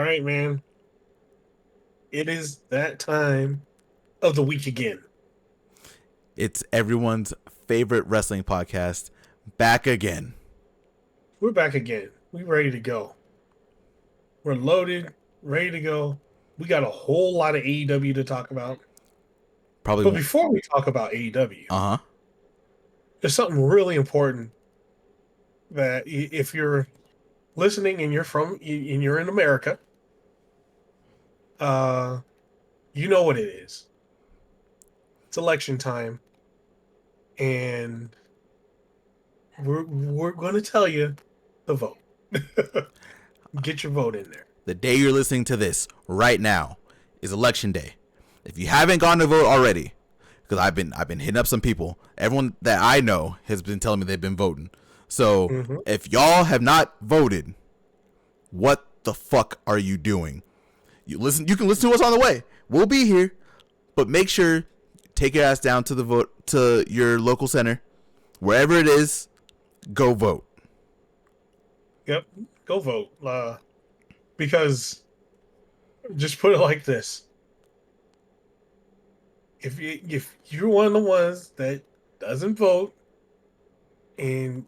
right, man. It is that time of the week again. It's everyone's favorite wrestling podcast, back again. We're back again. We ready to go. We're loaded, ready to go. We got a whole lot of AEW to talk about. But Probably, before we talk about AEW, uh huh. there's something really important that if you're listening and you're in America, uh, you know what it is. It's election time, and we're going to tell you to vote. Get your vote in there. The day you're listening to this right now is election day. If you haven't gone to vote already, because I've been hitting up some people, everyone that I know has been telling me they've been voting. So Mm-hmm. if y'all have not voted, what the fuck are you doing? You can listen to us on the way. We'll be here, but make sure take your ass down to the vote to your local center, wherever it is. Go vote. Yep, go vote. Because just put it like this: if you're one of the ones that doesn't vote, and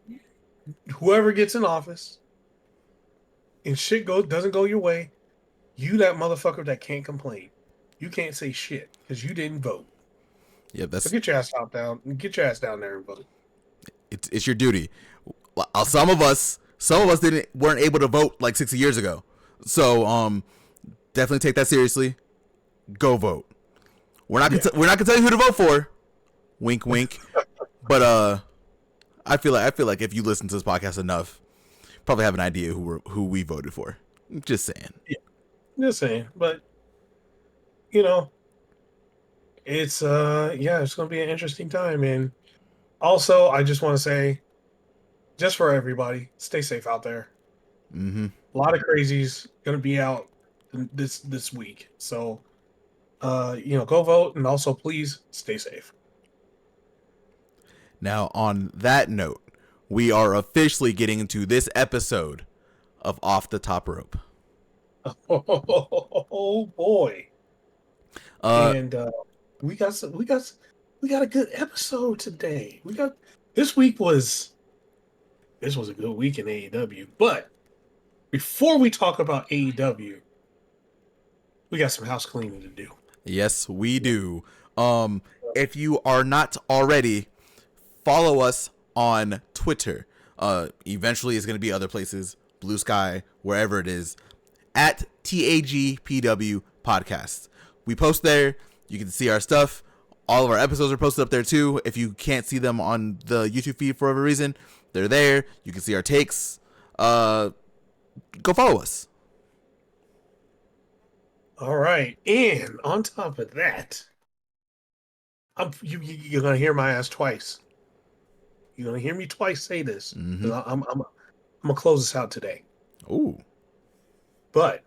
whoever gets in office and shit doesn't go your way, you that motherfucker that can't complain. You can't say shit because you didn't vote. Yeah, So that's get your ass out down. Get your ass down there and vote. it's your duty. Some of us didn't weren't able to vote like 60 years ago. So definitely take that seriously. Go vote. Yeah. We're not gonna tell you who to vote for. Wink wink. But I feel like if you listen to this podcast enough, probably have an idea who we voted for. Just saying. Yeah. Just saying. But you know, it's gonna be an interesting time. And also I just want to say, just for everybody, stay safe out there. Mm-hmm. A lot of crazies gonna be out this week. So go vote, and also please stay safe. Now on that note, we are officially getting into this episode of Off the Top Rope. Oh boy. Uh And we got we got a good episode today. This week was this was a good week in AEW. But before we talk about AEW, we got some house cleaning to do. yes, we do. If you are not already, follow us on Twitter. Eventually it's going to be other places, Blue Sky, wherever it is, at TAGPW Podcast. We post there. You can see our stuff. All of our episodes are posted up there too. If you can't see them on the YouTube feed for whatever reason, they're there. You can see our takes. Go follow us. All right. And on top of that, you're gonna hear my ass twice. You're gonna hear me twice say this. Mm-hmm. 'Cause I'm gonna close this out today. Ooh. But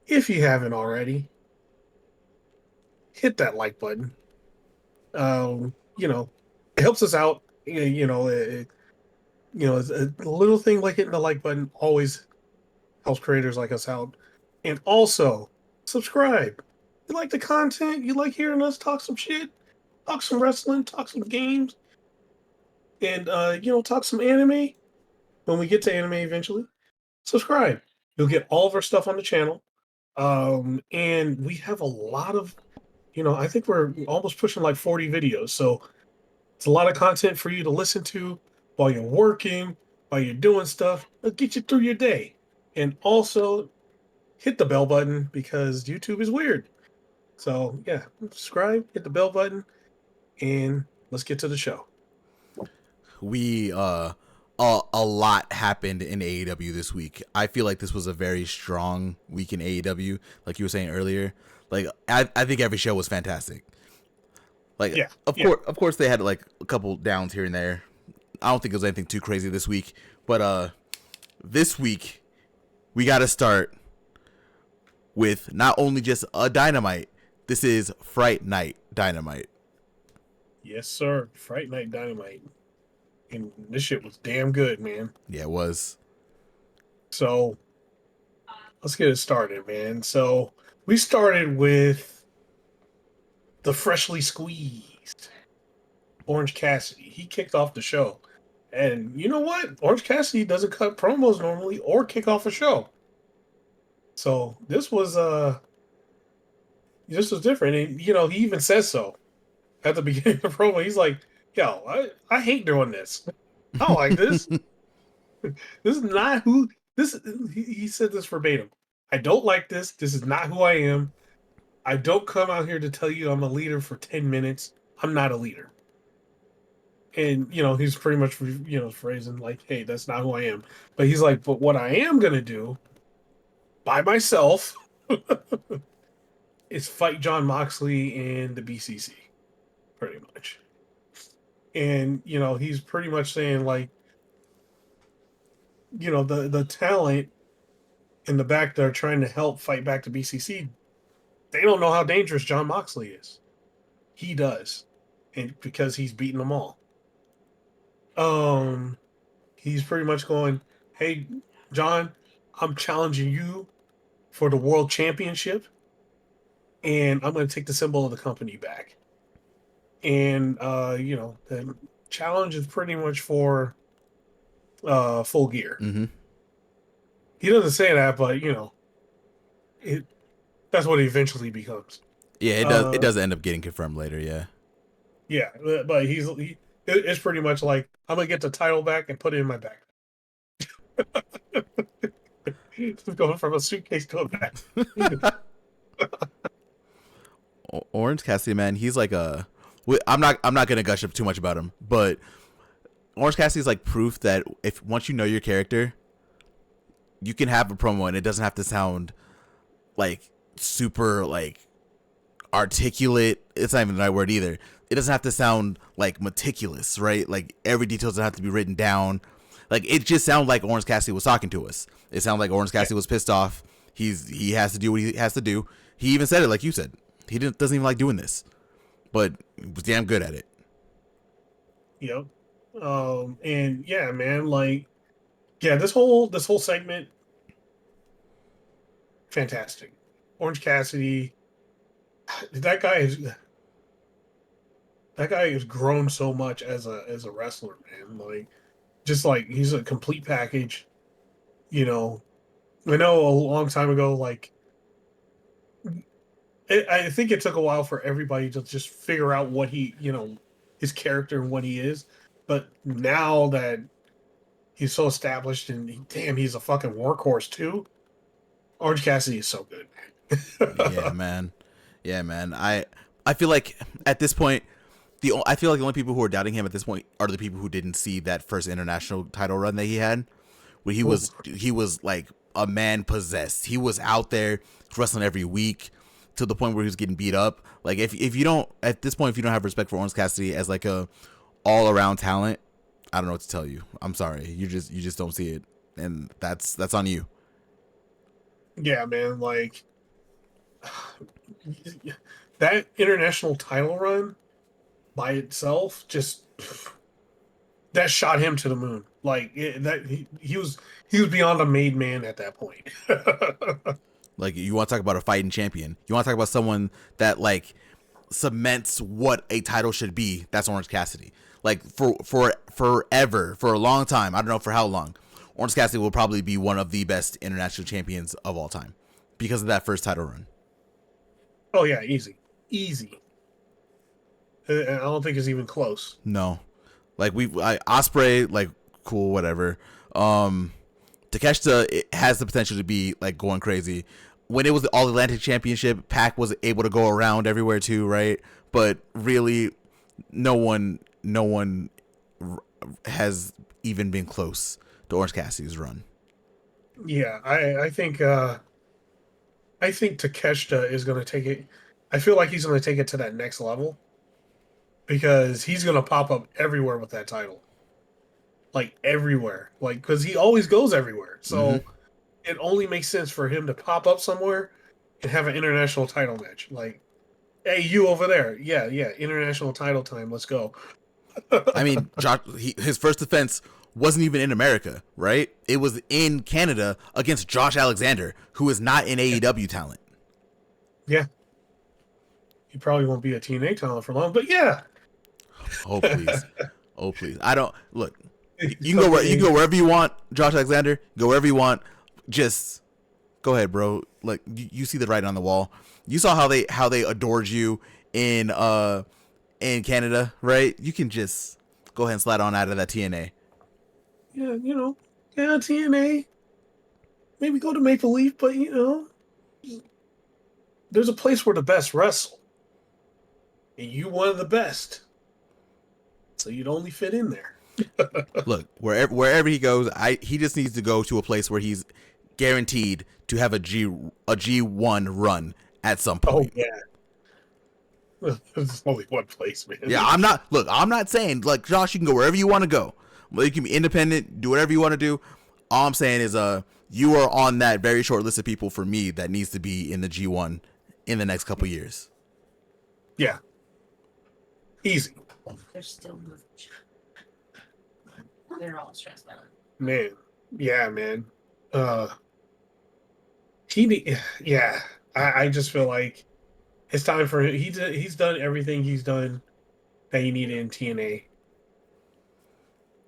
if you haven't already, hit that like button. It helps us out. It's a little thing like hitting the like button always helps creators like us out. And also, subscribe. You like the content? You like hearing us talk some shit? Talk some wrestling, talk some games, and talk some anime when we get to anime eventually. Subscribe. You'll get all of our stuff on the channel. And we have a lot of, I think we're almost pushing like 40 videos. So it's a lot of content for you to listen to while you're working, while you're doing stuff. It'll get you through your day. And also hit the bell button because YouTube is weird. So yeah, subscribe, hit the bell button, and let's get to the show. We a lot happened in AEW this week. I feel like this was a very strong week in AEW. Like you were saying earlier, like I think every show was fantastic. Like Yeah, yeah. of course they had like a couple downs here and there. I don't think it was anything too crazy this week, but this week we got to start with not only just a Dynamite. This is Fright Night Dynamite. Yes, sir. Fright Night Dynamite. And this shit was damn good, man. Yeah, it was. So let's get it started, man. So we started with the freshly squeezed Orange Cassidy. He kicked off the show. And you know what? Orange Cassidy doesn't cut promos normally or kick off a show. So this was different. And you know, he even says so at the beginning of the promo. He's like, yo, I hate doing this. I don't like this. This is not who this he said this verbatim. I don't like this. This is not who I am. I don't come out here to tell you I'm a leader for 10 minutes. I'm not a leader. And you know, he's pretty much phrasing like, hey, that's not who I am. But he's like, but what I am gonna do by myself is fight John Moxley and the BCC, pretty much. And you know, he's pretty much saying like, you know, the talent in the back that are trying to help fight back the BCC, they don't know how dangerous John Moxley is. He does, and because he's beaten them all. He's pretty much going, hey, John, I'm challenging you for the world championship, and I'm going to take the symbol of the company back. And you know, the challenge is pretty much for Full Gear. Mm-hmm. He doesn't say that, but you know, that's what it eventually becomes. Yeah, it does. It does end up getting confirmed later. Yeah. Yeah, but it's pretty much like, I'm gonna get the title back and put it in my bag. Going from a suitcase to a bag. Orange Cassidy, man, he's like I'm not gonna gush up too much about him, but Orange Cassidy is like proof that if once you know your character, you can have a promo and it doesn't have to sound like super like articulate. It's not even the right word either. It doesn't have to sound like meticulous, right? Like every detail doesn't have to be written down. Like it just sounded like Orange Cassidy was talking to us. It sounded like Orange Cassidy was pissed off. He has to do what he has to do. He even said it, like you said. He doesn't even like doing this, but he was damn good at it. Yep. And yeah, man, like, yeah, this whole segment, fantastic. Orange Cassidy, that guy has grown so much as a wrestler, man. Like, just like he's a complete package. You know, I know a long time ago, like, I think it took a while for everybody to just figure out what he, you know, his character and what he is. But now that he's so established and damn, he's a fucking workhorse too. Orange Cassidy is so good, man. Yeah, man. Yeah, man. I feel like at this point, the only people who are doubting him at this point are the people who didn't see that first international title run that he had, where he was like a man possessed. He was out there wrestling every week to the point where he was getting beat up. Like if you don't at this point, if you don't have respect for Orange Cassidy as like a all around talent, I don't know what to tell you. I'm sorry. You just don't see it, and that's on you. Yeah, man. Like that international title run by itself, just that shot him to the moon. Like he was beyond a made man at that point. Like you want to talk about a fighting champion. You want to talk about someone that like cements what a title should be. That's Orange Cassidy. Like for forever, for a long time. I don't know for how long. Orange Cassidy will probably be one of the best international champions of all time because of that first title run. Oh yeah, easy. I don't think it's even close. No, like Ospreay, like cool, whatever. Takeshita, it has the potential to be like going crazy. When it was the All Atlantic Championship, Pac was able to go around everywhere too, right? But really, no one has even been close to Orange Cassidy's run. Yeah, I think Takeshita is going to take it. I feel like he's going to take it to that next level because he's going to pop up everywhere with that title, like everywhere, like because he always goes everywhere. So it only makes sense for him to pop up somewhere and have an international title match. Like, hey, you over there, yeah, international title time. Let's go. I mean, his first defense wasn't even in America, right? It was in Canada against Josh Alexander, who is not an AEW talent. Yeah. He probably won't be a TNA talent for long, but yeah. Oh please, oh please. I don't look. You It's can go fucking you can go wherever you want, Josh Alexander. Go wherever you want. Just go ahead, bro. Like you see the writing on the wall. You saw how they adored you in Canada, right? You can just go ahead and slide on out of that TNA. yeah, yeah, TNA. Maybe go to Maple Leaf, but there's a place where the best wrestle, and you one of the best, so you'd only fit in there. Look, wherever he goes, he just needs to go to a place where he's guaranteed to have a G1 run at some Oh point. yeah, there's only one place, man. Yeah, I'm not saying like Josh, you can go wherever you want to go. You can be independent, do whatever you want to do. All I'm saying is you are on that very short list of people for me that needs to be in the G1 in the next couple years. Yeah, easy. They're still moving. They're all stressed out. Man, yeah, man. Yeah. I just feel like it's time for him. He's done everything he's done that he needed in TNA,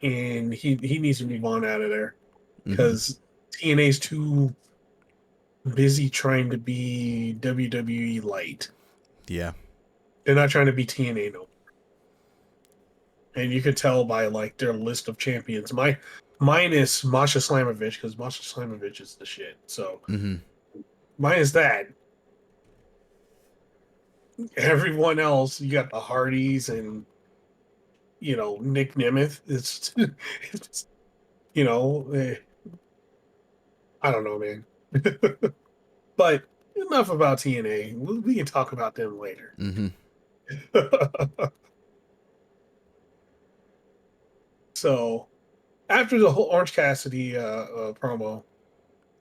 and he needs to move on out of there because TNA's too busy trying to be WWE light. Yeah, They're not trying to be TNA no more. And you could tell by like their list of champions. Minus Masha Slamovich, because Masha Slamovich is the shit. So minus that. Everyone else, you got the Hardys and Nick Nemeth. It's I don't know, man. But enough about TNA. We can talk about them later. So after the whole Orange Cassidy promo,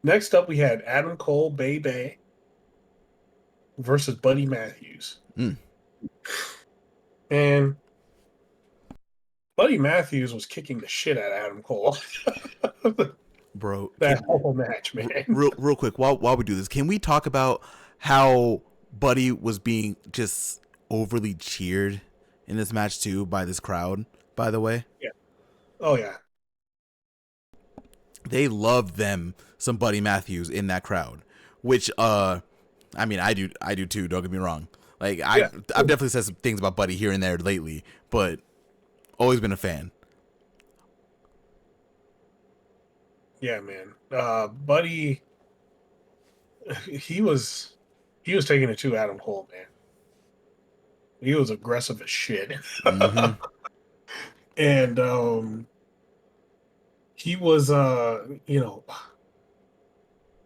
next up we had Adam Cole, Bay versus Buddy Matthews. And Buddy Matthews was kicking the shit out of Adam Cole. Bro, that whole match, man. Real quick, while we do this, can we talk about how Buddy was being just overly cheered in this match too by this crowd, by the way? Yeah. Oh yeah. They love them some Buddy Matthews in that crowd, which I mean I do too, don't get me wrong. Like I've definitely said some things about Buddy here and there lately, but always been a fan. Yeah, man. Buddy, he was taking it to Adam Cole, man. He was aggressive as shit. And he was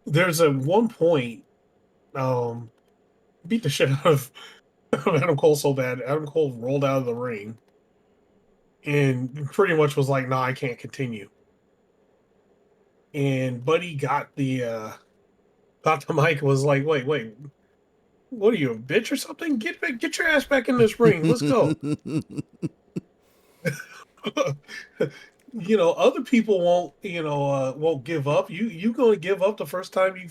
there's a one point beat the shit out of Adam Cole so bad. Adam Cole rolled out of the ring and pretty much was like, "Nah, I can't continue." And Buddy got the mic, was like, "Wait, what are you, a bitch or something? Get your ass back in this ring. Let's go." Other people won't give up. You gonna give up the first time you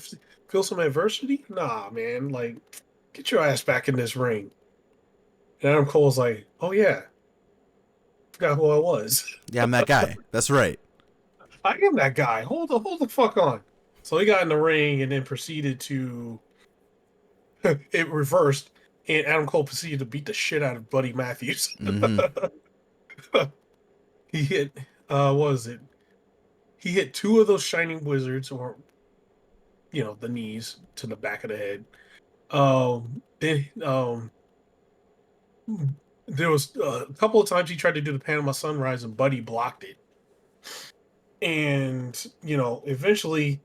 feel some adversity? Nah, man. Like, get your ass back in this ring. And Adam Cole was like, "Oh yeah, forgot who I was." Yeah, I'm that guy. That's right. I am that guy. Hold the fuck on. So he got in the ring and then proceeded to it reversed, and Adam Cole proceeded to beat the shit out of Buddy Matthews. He hit what was it? He hit two of those shining wizards, or the knees to the back of the head. Then there was a couple of times he tried to do the Panama Sunrise and Buddy blocked it. And eventually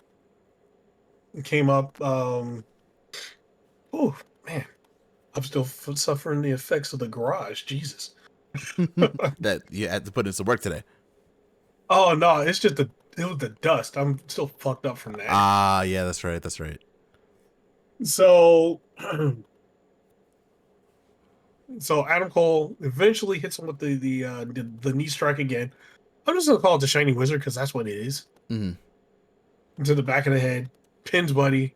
came up. Oh man, I'm still suffering the effects of the garage. Jesus. That you had to put in some work today. Oh no, it's just it was the dust. I'm still fucked up from that. Ah, yeah, that's right. So Adam Cole eventually hits him with the knee strike again. I'm just gonna call it the Shining Wizard because that's what it is. To the back of the head, pins Buddy,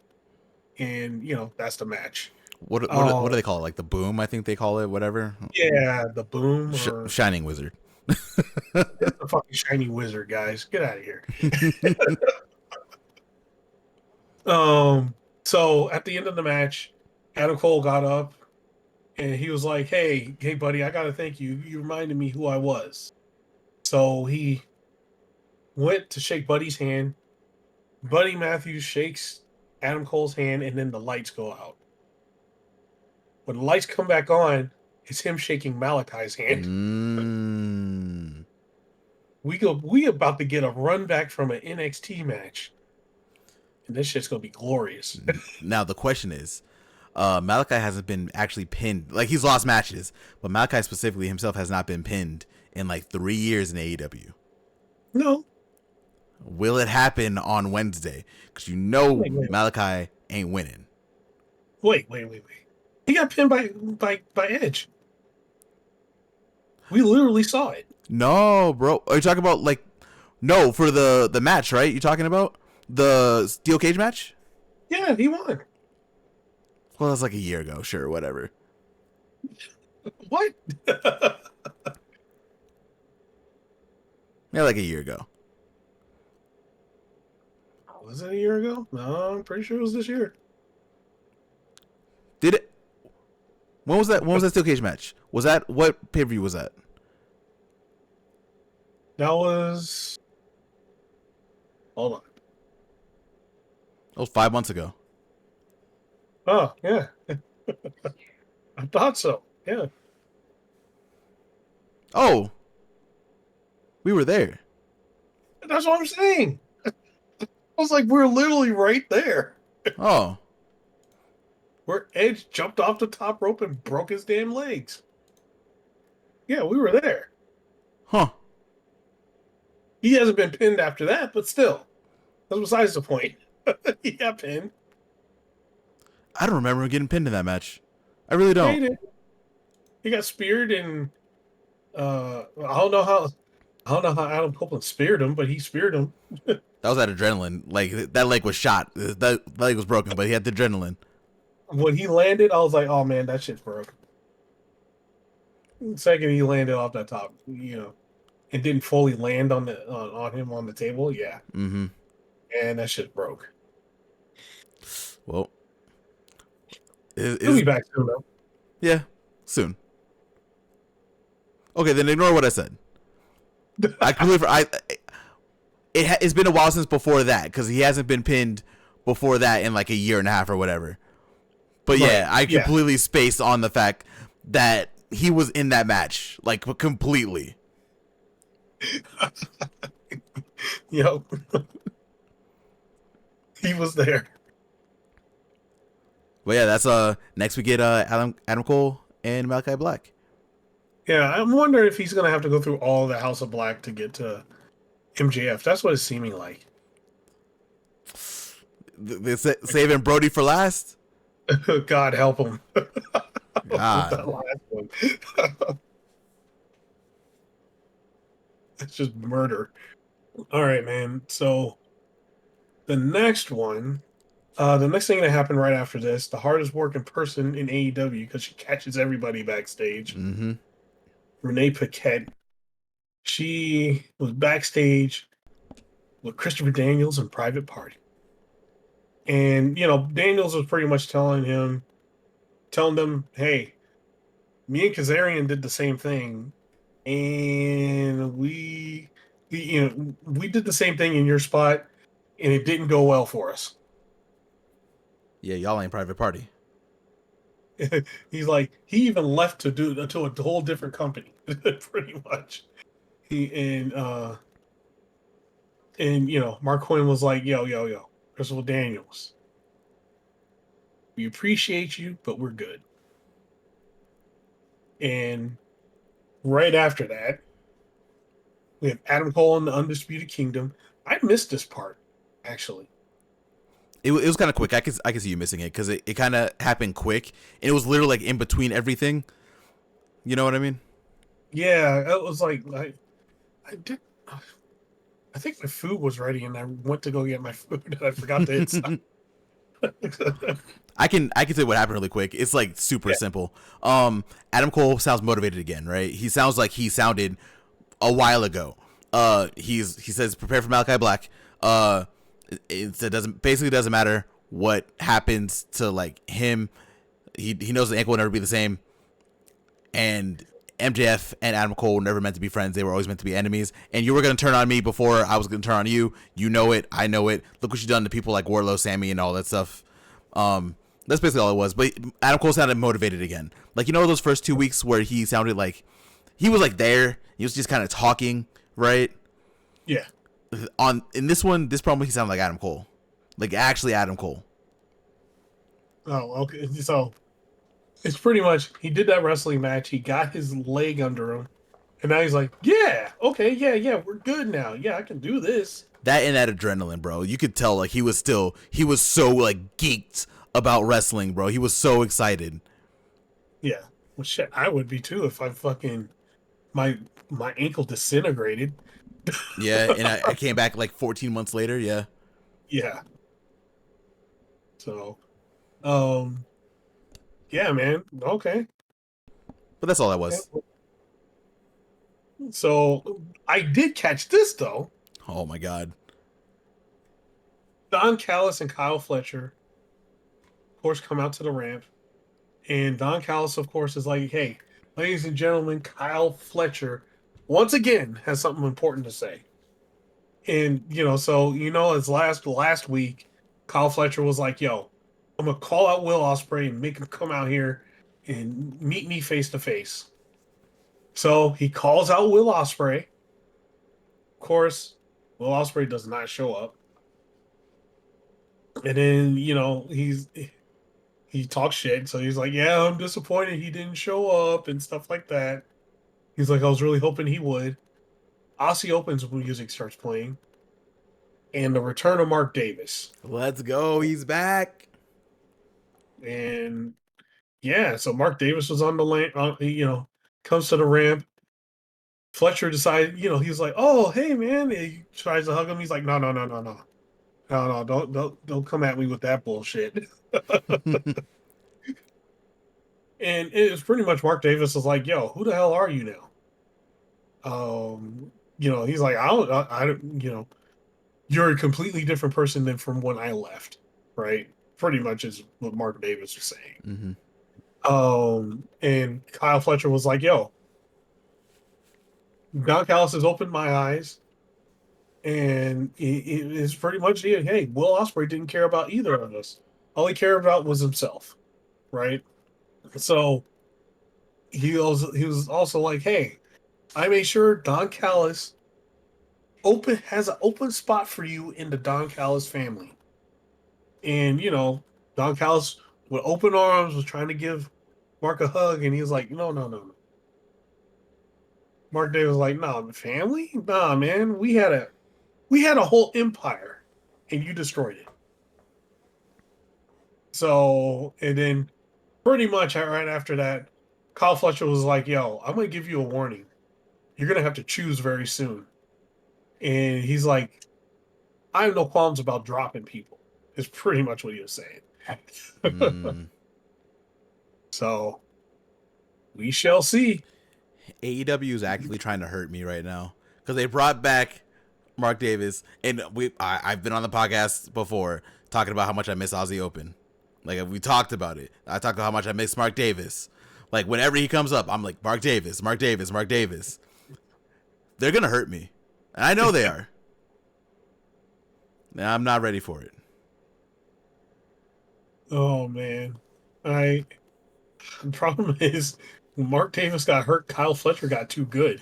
and that's the match. What do they call it? Like the boom, I think they call it. Whatever. Yeah, the boom or Shining Wizard. it's the fucking Shining Wizard, guys. Get out of here. So at the end of the match, Adam Cole got up and he was like, hey, buddy, I gotta thank you. You reminded me who I was. So he went to shake Buddy's hand. Buddy Matthews shakes Adam Cole's hand, and then the lights go out. When the lights come back on, it's him shaking Malachi's hand. We about to get a run back from an NXT match. And this shit's gonna be glorious. Now the question is, Malachi hasn't been actually pinned. Like, he's lost matches, but Malachi specifically himself has not been pinned in like 3 years in AEW. No. Will it happen on Wednesday? Because wait. Malachi ain't winning. Wait. He got pinned by Edge. We literally saw it. No, bro. Are you talking about for the match, right? You talking about the steel cage match? Yeah, he won. Well, that's like a year ago. Sure, whatever. What? Yeah, like a year ago. Was it a year ago? No, I'm pretty sure it was this year. Did it? When was that? When was that steel cage match? Was that what pay-per-view was that? That was. Hold on. That was 5 months ago. Oh yeah, I thought so. Yeah. Oh, we were there. That's what I'm saying. I was like, we're literally right there. Oh. Where Edge jumped off the top rope and broke his damn legs. Yeah, we were there. Huh. He hasn't been pinned after that, but still. That's besides the point. He got pinned. I don't remember him getting pinned in that match. I really don't. Yeah, he got speared and I don't know how Adam Copeland speared him, but he speared him. That was that adrenaline. Like, that leg was shot. That leg was broken, but he had the adrenaline. When he landed, I was like, "Oh man, that shit's broke." The second he landed off that top, and didn't fully land on him on the table, yeah. Mm-hmm. And that shit broke. Well, he'll be back soon, though. Yeah, soon. Okay, then ignore what I said. It's been a while since before that, because he hasn't been pinned before that in like a year and a half or whatever. But right. Yeah, I completely spaced on the fact that he was in that match, like, completely. Yep. He was there. Well, yeah, that's next we get Adam Cole and Malachi Black. Yeah, I'm wondering if he's gonna have to go through all the House of Black to get to MJF. That's what it's seeming like. They're saving Brody for last? God help him. God. That last one. It's just murder. All right, man. So the next one, the next thing that happened right after this, the hardest working person in AEW, because she catches everybody backstage. Mm-hmm. Renee Paquette. She was backstage with Christopher Daniels and Private Party. And, Daniels was pretty much telling them, hey, me and Kazarian did the same thing. And we did the same thing in your spot, and it didn't go well for us. Yeah, y'all ain't Private Party. He's like, he even left to a whole different company, pretty much. Mark Quinn was like, yo, Christopher Daniels, we appreciate you, but we're good. And right after that, we have Adam Cole and the Undisputed Kingdom. I missed this part, actually. It was kind of quick. I can see you missing it because it kind of happened quick, and it was literally like in between everything. You know what I mean? Yeah, it was like I I think my food was ready, and I went to go get my food, and I forgot to hit stop. I can tell you what happened really quick. It's like super simple. Adam Cole sounds motivated again, right? He sounds like he sounded a while ago. He says prepare for Malachi Black. It doesn't matter what happens to like him. He knows the ankle will never be the same. And MJF and Adam Cole were never meant to be friends. They were always meant to be enemies. And you were going to turn on me before I was going to turn on you. You know it. I know it. Look what you've done to people like Wardlow, Sammy, and all that stuff. That's basically all it was. But Adam Cole sounded motivated again. Like, you know those first 2 weeks where he sounded like he was like there. He was just kind of talking, right? Yeah. In this promo, he sounded like Adam Cole. Like, actually Adam Cole. Oh, okay. So it's pretty much he did that wrestling match. He got his leg under him, and now he's like, "Yeah, okay, yeah, we're good now. Yeah, I can do this." That and that adrenaline, bro. You could tell like he was so like geeked about wrestling, bro. He was so excited. Yeah. Well, shit, I would be too if I fucking my ankle disintegrated. Yeah, and I came back like 14 months later. Yeah. Yeah. So, yeah, man. Okay. But that's all that was. So I did catch this though. Oh my god. Don Callis and Kyle Fletcher, of course, come out to the ramp. And Don Callis, of course, is like, "Hey, ladies and gentlemen, Kyle Fletcher, once again, has something important to say." And, as last week, Kyle Fletcher was like, "Yo, I'm going to call out Will Ospreay and make him come out here and meet me face to face." So he calls out Will Ospreay. Of course, Will Ospreay does not show up. And then, he talks shit. So he's like, "Yeah, I'm disappointed he didn't show up," and stuff like that. He's like, "I was really hoping he would." Aussie Opens music starts playing. And the return of Mark Davis. Let's go. He's back. And yeah, so Mark Davis was on the lane, comes to the ramp. Fletcher decided, he's like, "Oh, hey man." He tries to hug him. He's like, "No, don't come at me with that bullshit." And it was pretty much Mark Davis was like, "Yo, who the hell are you now?" He's like, I don't, "You're a completely different person than from when I left," right? Pretty much is what Mark Davis was saying. Mm-hmm. And Kyle Fletcher was like, "Yo, Don Callis has opened my eyes, and it is pretty much, hey, Will Ospreay didn't care about either of us. All he cared about was himself, right?" So he was also like, "Hey, I made sure Don Callis has an open spot for you in the Don Callis family." And Don Callis with open arms was trying to give Mark a hug, and he was like, "No. Mark Davis was like, "Nah, family? Nah, man. We had a whole empire, and you destroyed it." So, and then pretty much right after that, Kyle Fletcher was like, "Yo, I'm gonna give you a warning. You're gonna have to choose very soon." And he's like, "I have no qualms about dropping people." Is pretty much what he was saying. So we shall see. AEW is actually trying to hurt me right now because they brought back Mark Davis, and I've been on the podcast before talking about how much I miss Aussie Open. Like, we talked about it. I talked about how much I miss Mark Davis. Like, whenever he comes up, I'm like, Mark Davis. They're gonna hurt me, and I know they are. And I'm not ready for it. Oh man, the problem is when Mark Davis got hurt, Kyle Fletcher got too good.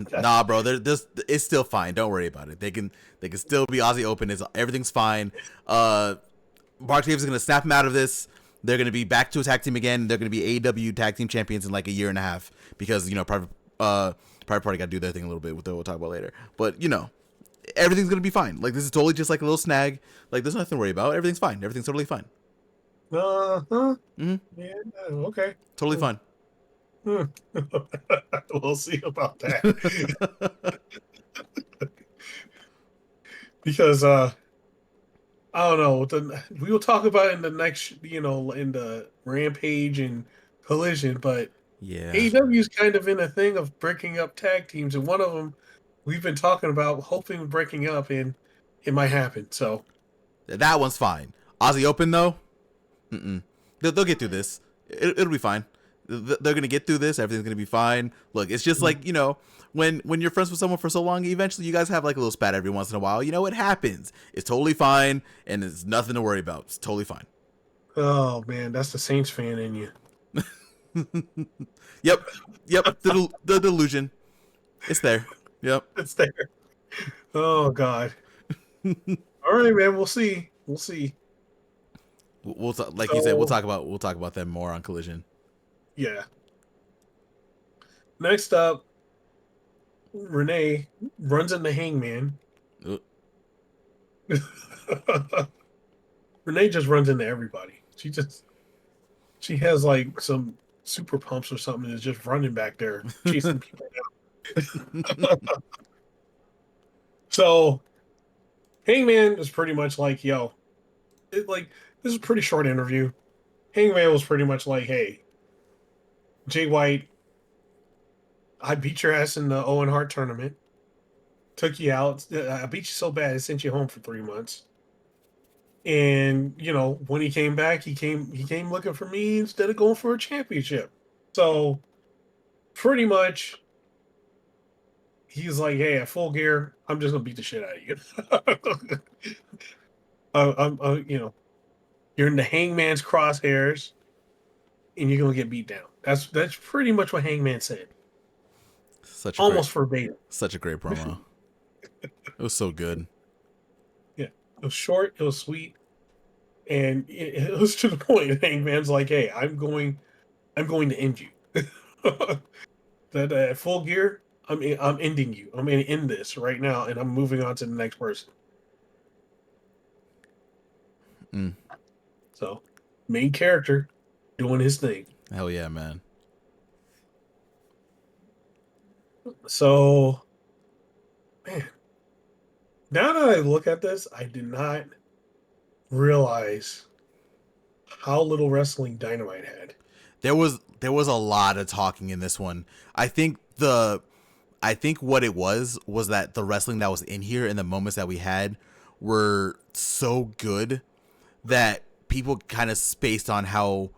Nah, bro, it's still fine. Don't worry about it. They can still be Aussie Open. Everything's fine. Mark Davis is gonna snap him out of this. They're gonna be back to a tag team again. They're gonna be AEW tag team champions in like a year and a half because Private Party got to do their thing a little bit, which we'll talk about later. But everything's gonna be fine. Like, this is totally just like a little snag. Like, there's nothing to worry about. Everything's fine. Everything's totally fine. Uh huh. Mm-hmm. Yeah. Okay. Totally fine. Hmm. We'll see about that. Because I don't know. We will talk about it in the next, in the Rampage and Collision, but Yeah. AEW is kind of in a thing of breaking up tag teams, and one of them we've been talking about, hoping breaking up, and it might happen. So, That one's fine. Aussie Open though, mm-mm. They'll get through this. It'll be fine. They're gonna get through this. Everything's gonna be fine. Look, it's just like, when you're friends with someone for so long, eventually you guys have like a little spat every once in a while. It happens. It's totally fine, and it's nothing to worry about. It's totally fine. oh man, that's the Saints fan in you. Yep, yep. The delusion, it's there. Yep. It's there. Oh God. All right, man. We'll see. We'll see. Like you said, So we'll talk about them more on Collision. yeah. Next up, Renee runs into Hangman. Uh, Renee just runs into everybody. She has like some super pumps or something and is just running back there chasing people down. So Hangman is pretty much like, yo, this is a pretty short interview. Hangman was pretty much like, hey, Jay White, I beat your ass in the Owen Hart tournament. Took you out. I beat you so bad I sent you home for 3 months. And when he came back, he came looking for me instead of going for a championship. So pretty much he's like, hey, at Full Gear, I'm just gonna beat the shit out of you. You're in the Hangman's crosshairs, and you're gonna get beat down. That's pretty much what Hangman said, such a great, almost verbatim. such a great promo. It was so good. Yeah, it was short, it was sweet, and it was to the point. Hangman's like, hey, I'm going to end you. That at Full Gear, I'm ending you. I'm gonna end this right now, and I'm moving on to the next person. Mm. So, main character doing his thing. Hell yeah, man. So, man, now that I look at this, I did not realize how little wrestling Dynamite had. There was a lot of talking in this one. I think what it was that the wrestling that was in here and the moments that we had were so good that people kind of spaced on how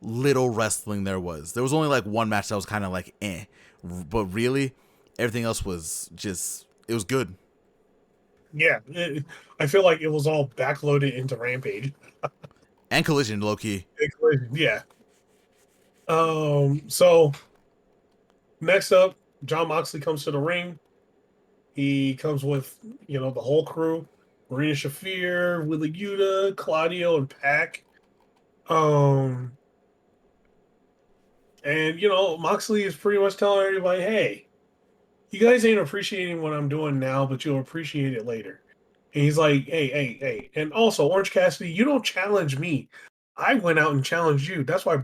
little wrestling there was. There was only like one match that was kind of like but really everything else was just, it was good. Yeah, I feel like it was all backloaded into Rampage. And Collision, low key. Yeah. So next up, John Moxley comes to the ring. He comes with, the whole crew: Marina Shafir, Willie Yuta, Claudio, and Pac. And Moxley is pretty much telling everybody, hey, you guys ain't appreciating what I'm doing now, but you'll appreciate it later. And he's like, hey. And also, Orange Cassidy, you don't challenge me. I went out and challenged you. That's why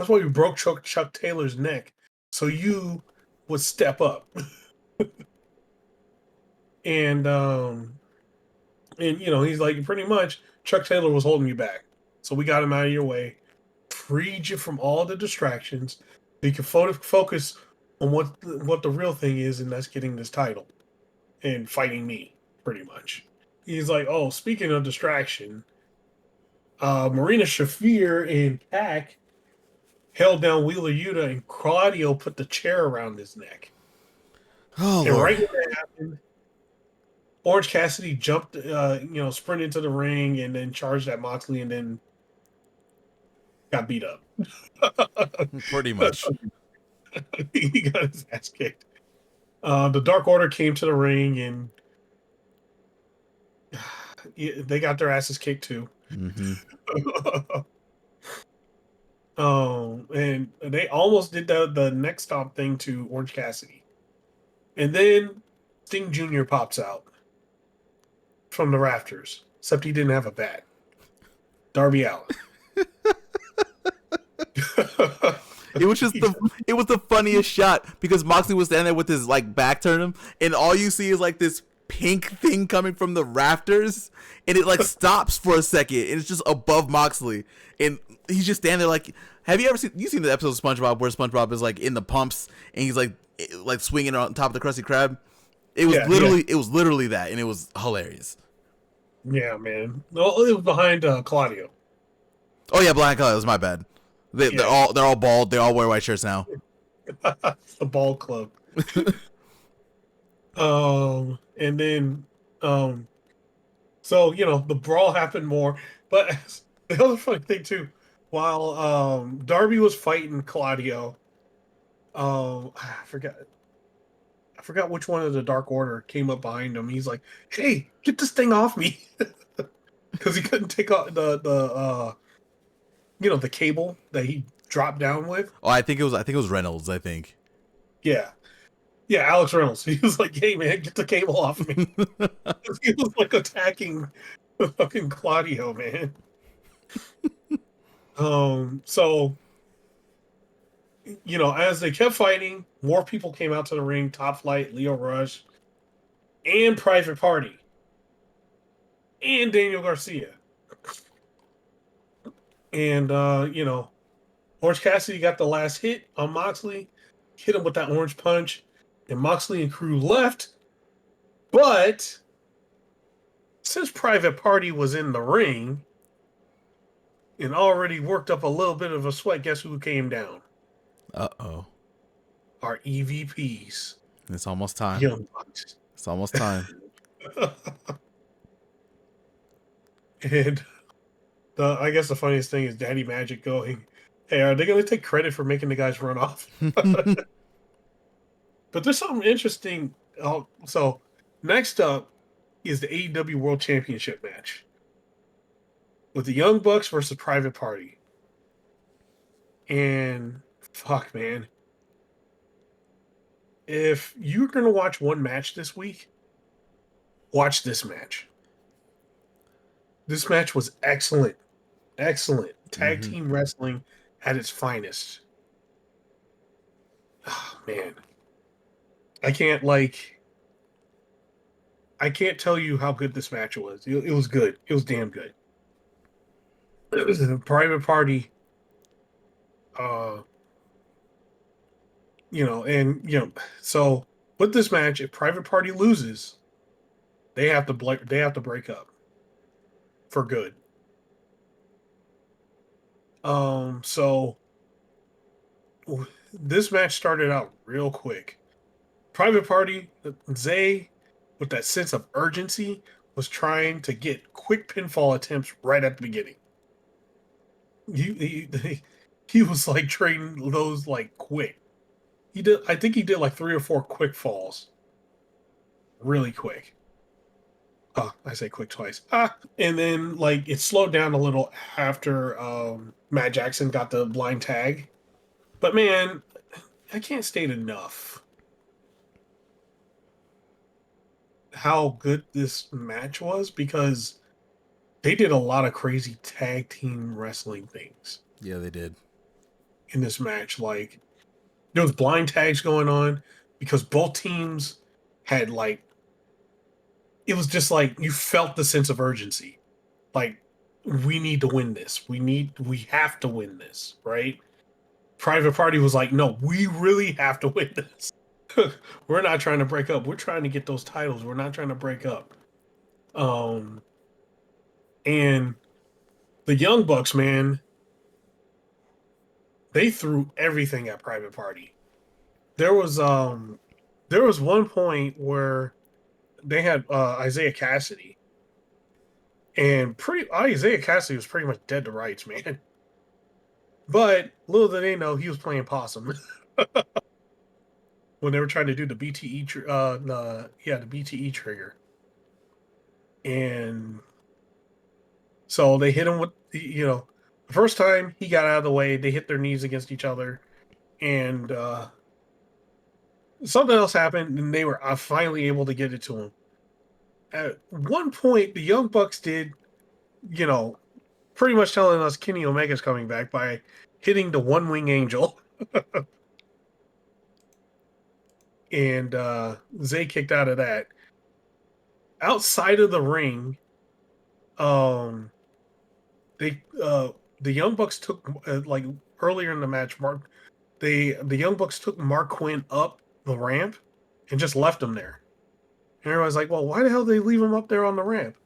we broke Chuck Taylor's neck. So you would step up. And he's like, pretty much Chuck Taylor was holding you back. So we got him out of your way, freed you from all the distractions. So you can focus on what the real thing is, and that's getting this title and fighting me, pretty much. He's like, oh, speaking of distraction, Marina Shafir and Pac held down Wheeler Yuta, and Claudio put the chair around his neck. Oh, And Lord. right when that happened, Orange Cassidy jumped, sprinted into the ring and then charged at Moxley and then got beat up. Pretty much. He got his ass kicked. The Dark Order came to the ring and they got their asses kicked too. Mm-hmm. And they almost did the next stop thing to Orange Cassidy. And then Sting Jr. pops out from the rafters, except he didn't have a bat. Darby Allin. It was just it was the funniest shot because Moxley was standing there with his like back turned him, and all you see is like this pink thing coming from the rafters, and it like stops for a second, and it's just above Moxley, and he's just standing there like. Have you ever seen the episode of SpongeBob where SpongeBob is like in the pumps and he's like swinging on top of the Krusty Krab? It was literally that, and it was hilarious. Yeah, man. No, it was behind Claudio. Oh yeah, Black Color. That was my bad. They're all bald. They all wear white shirts now. The bald club. And then so the brawl happened more, but the other funny thing too, while Darby was fighting Claudio, I forgot which one of the Dark Order came up behind him. He's like, "Hey, get this thing off me," because he couldn't take off the cable that he dropped down with. Oh, I think it was Reynolds. I think. Yeah, Alex Reynolds. He was like, "Hey, man, get the cable off me." He was like attacking the fucking Claudio, man. So as they kept fighting, more people came out to the ring. Top Flight, Lio Rush, and Private Party, and Daniel Garcia. And Orange Cassidy got the last hit on Moxley, hit him with that orange punch, and Moxley and crew left. But since Private Party was in the ring and already worked up a little bit of a sweat, guess who came down? Uh-oh. Our EVPs. It's almost time. Young Bucks. It's almost time. And I guess the funniest thing is Daddy Magic going, "Hey, are they going to take credit for making the guys run off?" But there's something interesting. So next up is the AEW World Championship match with the Young Bucks versus Private Party. And fuck, man. If you're going to watch one match this week, watch this match. This match was excellent. Excellent. Tag team wrestling at its finest. Oh, man. I can't tell you how good this match was. It was good. It was damn good. It was a Private Party. So with this match, if Private Party loses, they have to break up for good. So this match started out real quick. Private Party, Zay, with that sense of urgency, was trying to get quick pinfall attempts right at the beginning. He was like trading those like quick. I think he did like 3 or 4 quick falls. Really quick. I say quick twice. And then like it slowed down a little after Matt Jackson got the blind tag. But man, I can't state enough how good this match was, because they did a lot of crazy tag team wrestling things. Yeah, they did. In this match, like there was blind tags going on because both teams had like, it was just like you felt the sense of urgency. Like, we need to win this. We have to win this, right? Private Party was like, no, we really have to win this. We're not trying to break up. We're trying to get those titles. We're not trying to break up. And the Young Bucks, man, they threw everything at Private Party. There was one point where they had Isaiah Cassidy, and Isaiah Cassidy was pretty much dead to rights, man. But little did they know he was playing possum when they were trying to do the BTE the BTE trigger, and so they hit him with the first time he got out of the way, they hit their knees against each other, and something else happened, and they were finally able to get it to him. At one point, the Young Bucks did, pretty much telling us Kenny Omega's coming back by hitting the One Wing Angel. And Zay kicked out of that. Outside of the ring, um, they the Young Bucks took like earlier in the match, the Young Bucks took Mark Quinn up the ramp and just left him there. And everybody's like, well, why the hell did they leave him up there on the ramp?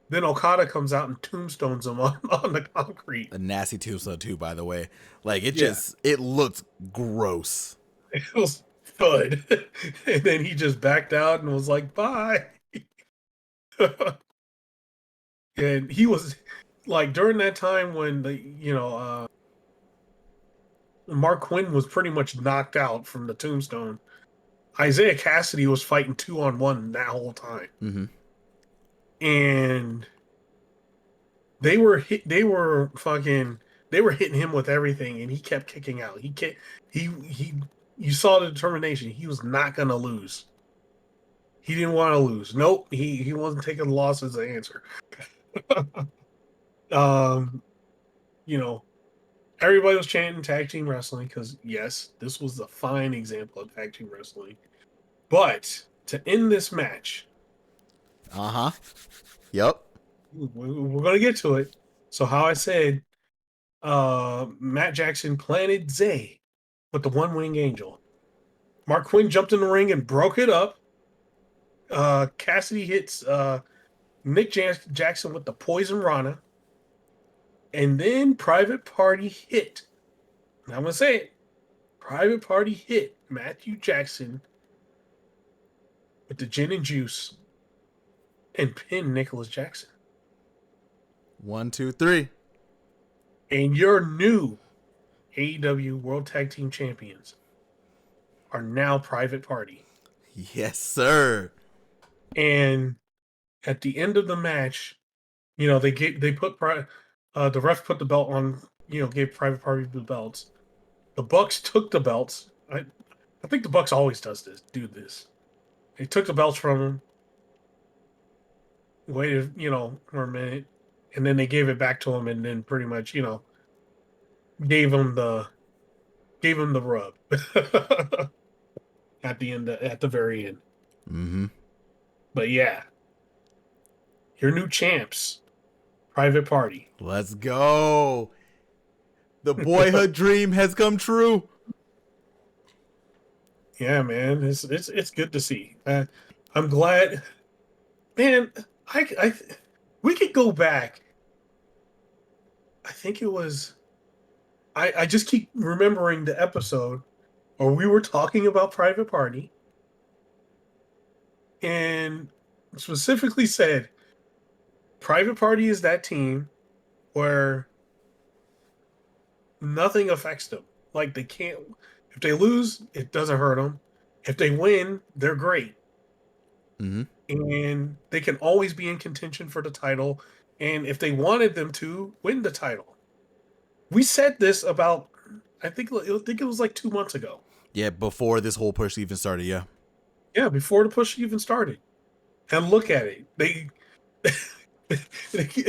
Then Okada comes out and tombstones him on the concrete. A nasty tombstone too, by the way. Like it Yeah. just it looked gross. It was good. And then he just backed out and was like, bye. And he was like, during that time when Mark Quinn was pretty much knocked out from the tombstone, Isaiah Cassidy was fighting 2-on-1 that whole time. Mm-hmm. And they were hitting him with everything, and he kept kicking out. You saw the determination. He was not gonna lose. He didn't want to lose. Nope, he wasn't taking the loss as an answer. Everybody was chanting tag team wrestling because yes, this was a fine example of tag team wrestling. But to end this match, Yep. we're gonna get to it. So how I said, Matt Jackson planted Zay with the one-wing angel. Mark Quinn jumped in the ring and broke it up. Cassidy hits Nick Jackson with the poison Rana. And then Private Party hit. And I'm going to say it. Private Party hit Matthew Jackson with the gin and juice and pinned Nicholas Jackson. 1, 2, 3. And your new AEW World Tag Team Champions are now Private Party. Yes, sir. And at the end of the match, the ref put the belt on, gave Private Party the belts. The Bucks took the belts. I think the Bucks always do this. They took the belts from him, waited, for a minute, and then they gave it back to him, and then pretty much, gave him the rub at the very end. Mm-hmm. But yeah, your new champs, Private Party. Let's go. The boyhood dream has come true. Yeah, man, it's good to see. I'm glad, man. We could go back. I think it was. I just keep remembering the episode where we were talking about Private Party, and specifically said, Private Party is that team where nothing affects them. Like they can't. If they lose, it doesn't hurt them. If they win, they're great. Mm-hmm. And they can always be in contention for the title. And if they wanted them to, win the title. We said this about, I think it was like 2 months ago. Yeah, before this whole push even started, yeah. Yeah, before the push even started. And look at it. They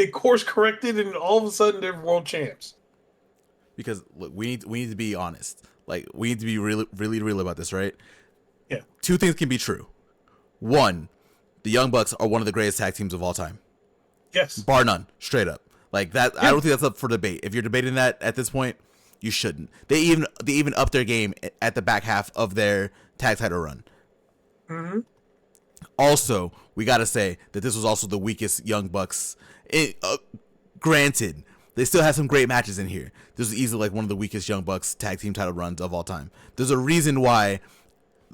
course corrected, and all of a sudden they're world champs. Because look, we need to be honest. Like, we need to be really, really real about this, right? Yeah. 2 things can be true. 1, the Young Bucks are one of the greatest tag teams of all time. Yes. Bar none. Straight up. Like that, yeah. I don't think that's up for debate. If you're debating that at this point, you shouldn't. They even upped their game at the back half of their tag title run. Mm-hmm. Also, we gotta say that this was also the weakest Young Bucks. Granted, they still had some great matches in here. This was easily like one of the weakest Young Bucks tag team title runs of all time. There's a reason why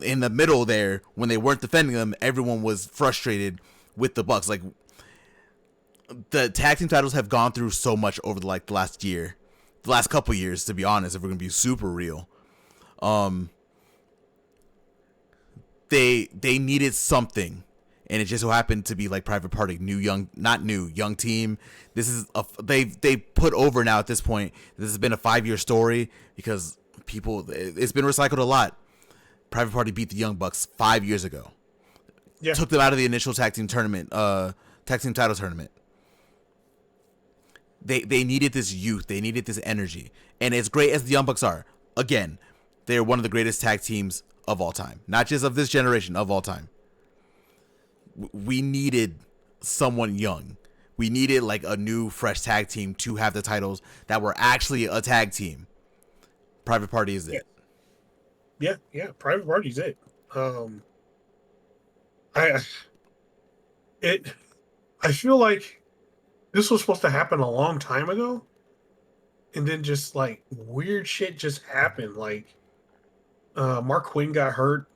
in the middle there, when they weren't defending them, everyone was frustrated with the Bucks. Like, the tag team titles have gone through so much over the last couple years, to be honest, if we're gonna be super real. They needed something, and it just so happened to be like Private Party, young team. This is they put over now at this point. This has been a 5-year story because it's been recycled a lot. Private Party beat the Young Bucks 5 years ago. Yeah. Took them out of the initial tag team title tournament. They needed this youth. They needed this energy. And as great as the Young Bucks are, again, they're one of the greatest tag teams of all time, not just of this generation, of all time. We needed someone young. We needed like a new, fresh tag team to have the titles that were actually a tag team. Private Party is it. Yeah, Private Party's it. I it I feel like this was supposed to happen a long time ago, and then just like weird shit just happened. Like Mark Quinn got hurt.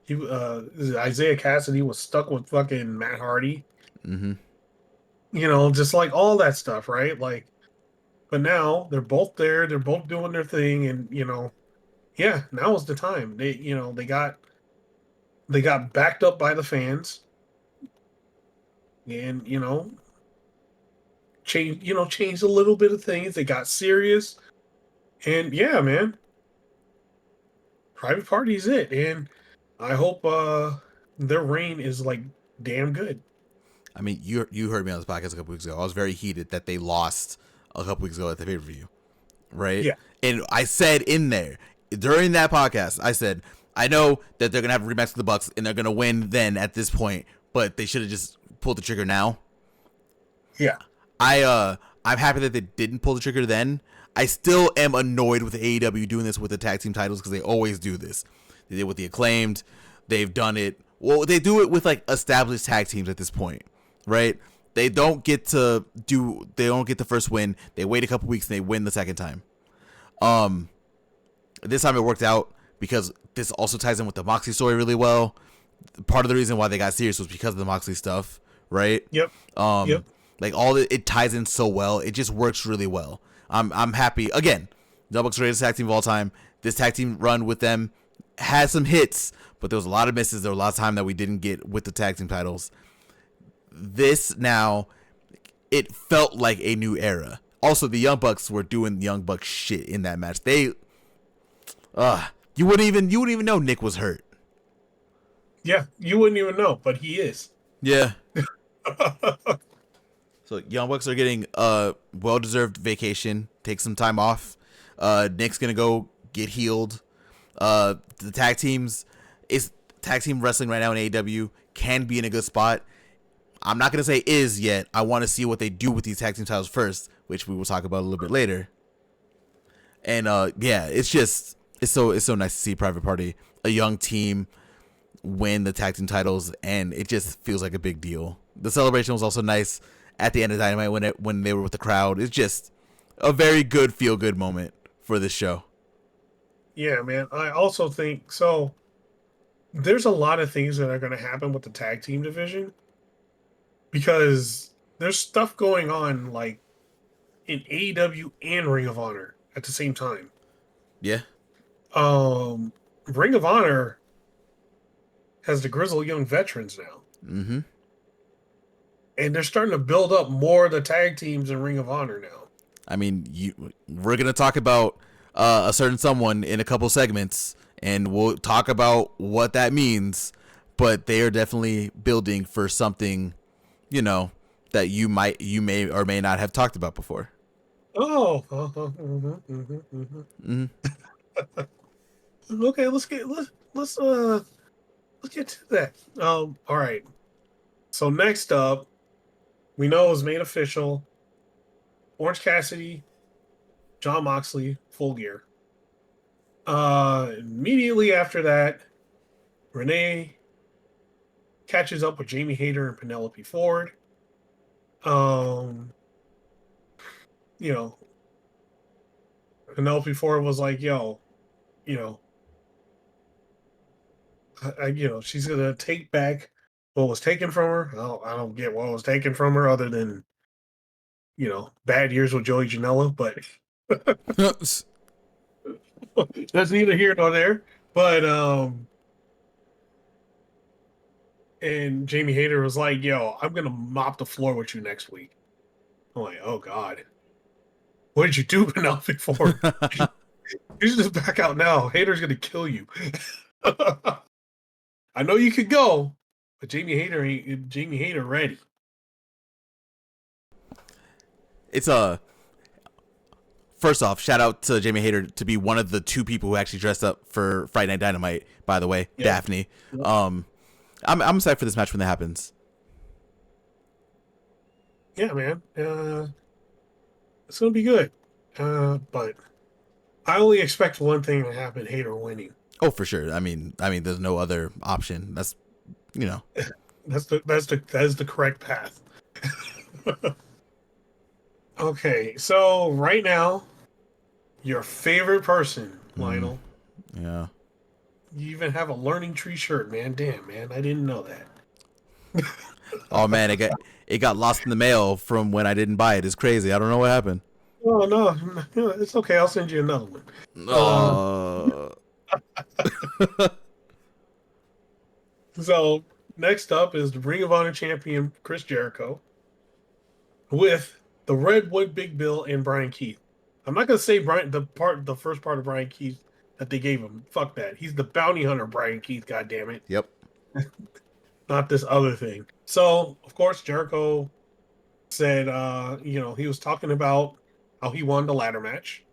He Isaiah Cassidy was stuck with fucking Matt Hardy. Mm-hmm. You know, just like all that stuff, right? Like, but now they're both there. They're both doing their thing, and yeah, now is the time. They got backed up by the fans, and changed a little bit of things. They got serious, and yeah, man, Private Party is it, and I hope their reign is like damn good. I mean, you heard me on this podcast a couple weeks ago. I was very heated that they lost a couple weeks ago at the pay-per-view, right? Yeah. And I said in there, during that podcast, I said, I know that they're going to have a rematch with the Bucks and they're going to win then at this point, but they should have just pulled the trigger now. Yeah. I'm happy that they didn't pull the trigger then. I still am annoyed with AEW doing this with the tag team titles because they always do this. They did it with the Acclaimed. They've done it. Well, they do it with like established tag teams at this point, right? They don't get the first win. They wait a couple weeks and they win the second time. This time it worked out because this also ties in with the Moxley story really well. Part of the reason why they got serious was because of the Moxley stuff, right? Yep. Yep. Like it ties in so well. It just works really well. I'm happy. Again, the Bucks are the greatest tag team of all time. This tag team run with them had some hits, but there was a lot of misses. There was a lot of time that we didn't get with the tag team titles. This now, it felt like a new era. Also, the Young Bucks were doing Young Bucks shit in that match. You wouldn't even know Nick was hurt. Yeah, you wouldn't even know, but he is. Yeah. So Young Bucks are getting a well-deserved vacation. Take some time off. Nick's gonna go get healed. The tag team wrestling right now in AEW can be in a good spot. I'm not gonna say is yet. I want to see what they do with these tag team titles first, which we will talk about a little bit later. And yeah, it's so nice to see Private Party, a young team, win the tag team titles, and it just feels like a big deal. The celebration was also nice at the end of Dynamite when they were with the crowd. It's just a very good feel good moment for this show. Yeah, man. I also think so. There's a lot of things that are going to happen with the tag team division because there's stuff going on like in AEW and Ring of Honor at the same time. Yeah. Ring of Honor has the Grizzled Young Veterans now. Mm-hmm. And they're starting to build up more of the tag teams in Ring of Honor now. I mean, we're going to talk about a certain someone in a couple segments, and we'll talk about what that means, but they are definitely building for something, that you may or may not have talked about before. Oh. Okay, let's get to that. All right. So next up, we know it was made official. Orange Cassidy, Jon Moxley, Full Gear. Immediately after that, Renee catches up with Jamie Hayter and Penelope Ford. Penelope Ford was like, "Yo, she's gonna take back what was taken from her. I don't get what was taken from her other than, bad years with Joey Janela, but that's neither here nor there. But and Jamie Hayter was like, "Yo, I'm gonna mop the floor with you next week." I'm like, "Oh God, what did you do, Penelope Ford? You should just back out now. Hayter's gonna kill you." I know you could go, but Jamie Hayter ready. first off, shout out to Jamie Hayter to be one of the 2 people who actually dressed up for Friday Night Dynamite. By the way, Yeah. Daphne. Yeah. I'm excited for this match when it happens. Yeah, man. It's gonna be good. But I only expect one thing to happen: Hater winning. Oh, for sure. I mean, there's no other option. That's That's the correct path. Okay, so right now, your favorite person, Lionel. yeah. You even have a learning tree shirt, man. Damn, man, I didn't know that. Oh man, it got lost in the mail from when I didn't buy it. It's crazy. I don't know what happened. Oh no, it's okay. I'll send you another one. So next up is the Ring of Honor champion Chris Jericho with the Redwood Big Bill and Brian Keith. I'm not gonna say the first part of Brian Keith that they gave him. Fuck that. He's the bounty hunter, Brian Keith. God damn it. Yep. Not this other thing. So of course Jericho said, he was talking about how he won the ladder match.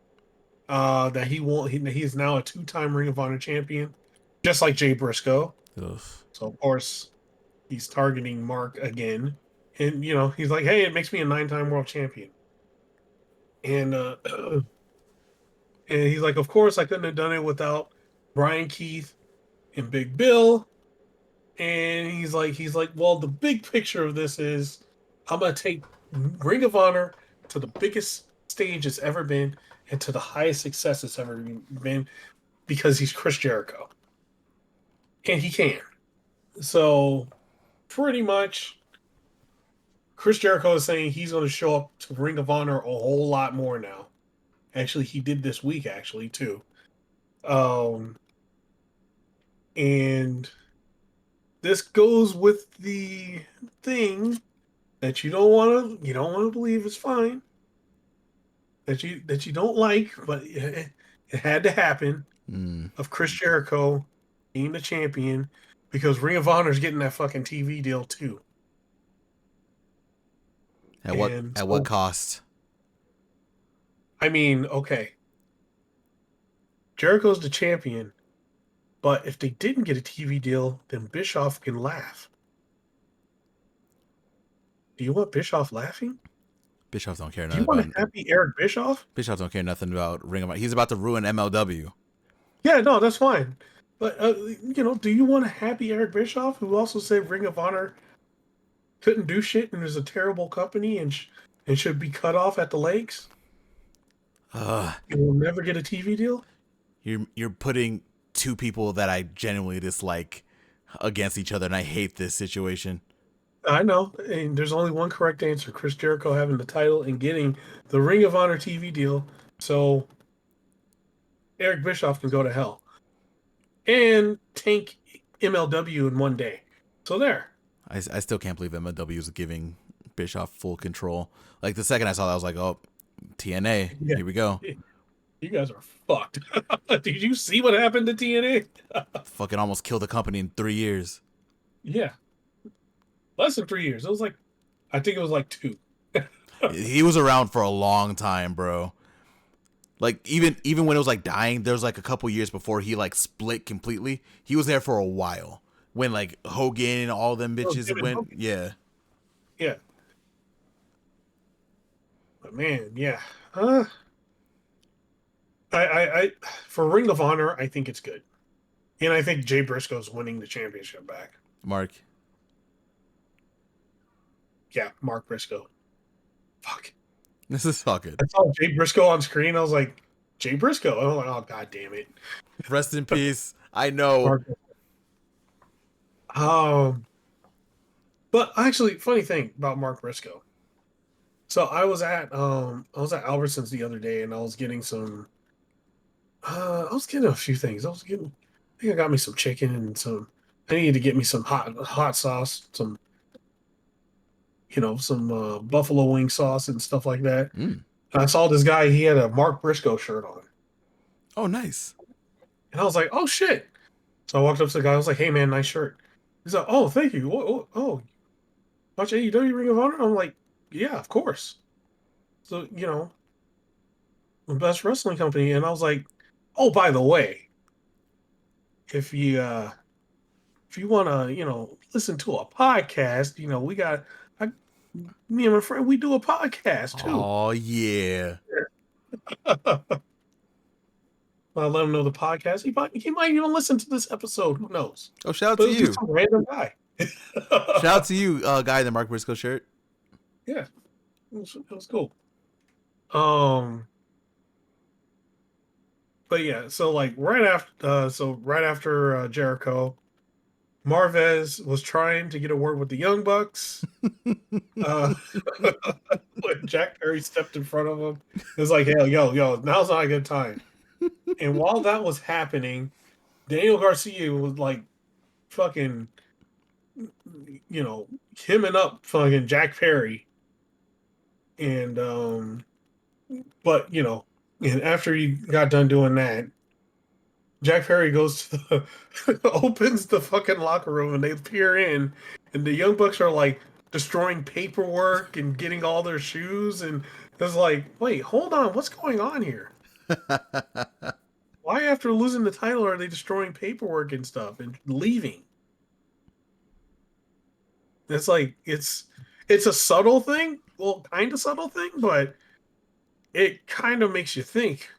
That he's now a 2-time Ring of Honor champion, just like Jay Briscoe. Ugh. So of course he's targeting Mark again, and he's like, "Hey, it makes me a 9-time world champion." And and he's like, "Of course, I couldn't have done it without Brian Keith and Big Bill." And he's like, "Well, the big picture of this is, I'm gonna take Ring of Honor to the biggest stage it's ever been, and to the highest success it's ever been, because he's Chris Jericho, and he can." So, pretty much, Chris Jericho is saying he's going to show up to Ring of Honor a whole lot more now. Actually, he did this week, too. And this goes with the thing that you don't want to believe is fine. That you don't like, but it had to happen, of Chris Jericho being the champion, because Ring of Honor is getting that fucking TV deal too. At what cost? I mean, okay, Jericho's the champion, but if they didn't get a TV deal, then Bischoff can laugh. Do you want Bischoff laughing? Bischoff don't care Do you nothing want about a happy Eric Bischoff? Bischoff don't care nothing about Ring of Honor. He's about to ruin MLW. Yeah, no, that's fine. But do you want a happy Eric Bischoff who also said Ring of Honor couldn't do shit and is a terrible company and should be cut off at the legs? You will never get a TV deal. You're putting 2 people that I genuinely dislike against each other, and I hate this situation. I know, and there's only one correct answer: Chris Jericho having the title and getting the Ring of Honor TV deal, so Eric Bischoff can go to hell and tank MLW in one day. So there. I still can't believe MLW is giving Bischoff full control. Like, the second I saw that, I was like, oh, TNA, Yeah. here we go. You guys are fucked. Did you see what happened to TNA? Fucking almost killed the company in 3 years. Yeah. Less than 3 years. I think it was like 2. He was around for a long time, bro. Like, even when it was like dying, there was like a couple years before he like split completely. He was there for a while when like Hogan and all them bitches went. Hogan. Yeah. Yeah. But man, yeah. I for Ring of Honor, I think it's good. And I think Jay Briscoe's winning the championship back. Mark. Yeah, Mark Briscoe. Fuck. This is fucking. I saw Jay Briscoe on screen. I was like, Jay Briscoe. I was like, oh, god damn it. Rest in peace. I know. But actually, funny thing about Mark Briscoe. So I was at Albertsons the other day, and I was getting some. I was getting a few things. I think I got me some chicken and some. I needed to get me some hot sauce, some buffalo wing sauce and stuff like that. Mm. And I saw this guy. He had a Mark Briscoe shirt on. Oh, nice. And I was like, oh, shit. So I walked up to the guy. I was like, hey, man, nice shirt. He's like, oh, thank you. Oh, watch AEW Ring of Honor? I'm like, yeah, of course. So, best wrestling company, and I was like, oh, by the way, if you want to, listen to a podcast, we got I, me and my friend, we do a podcast too. Oh yeah. I let him know the podcast. He might even listen to this episode. Who knows? Oh, shout out But to it was just you. some random guy. Shout out to you, guy in the Mark Briscoe shirt. Yeah, it was cool. Um, but yeah, so like right after Jericho, Marvez was trying to get a word with the Young Bucks. Uh, when Jack Perry stepped in front of him, it was like, "Hey, yo, now's not a good time." And while that was happening, Daniel Garcia was like fucking, hemming up fucking Jack Perry, and but and after he got done doing that, Jack Perry goes to opens the fucking locker room, and they peer in, and the Young Bucks are like destroying paperwork and getting all their shoes, and it's like, wait, hold on, what's going on here? Why after losing the title are they destroying paperwork and stuff and leaving? It's like it's a subtle thing, well, kind of subtle thing, but it kind of makes you think,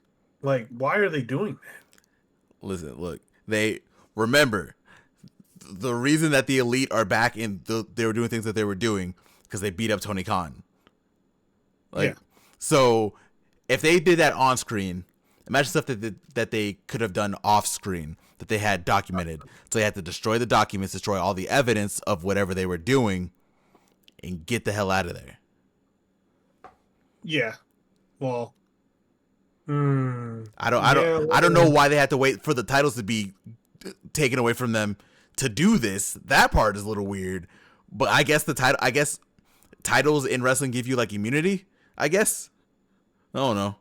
like, why are they doing that? Listen, look, they remember the reason that the Elite are back in they were doing things that they were doing because they beat up Tony Khan. Like, Yeah. so if they did that on screen, imagine stuff that they could have done off screen that they had documented. So they had to destroy the documents, destroy all the evidence of whatever they were doing, and get the hell out of there. Yeah. Well, I don't know why they had to wait for the titles to be taken away from them to do this. That part is a little weird, but I guess titles in wrestling give you like immunity. I guess. I don't know.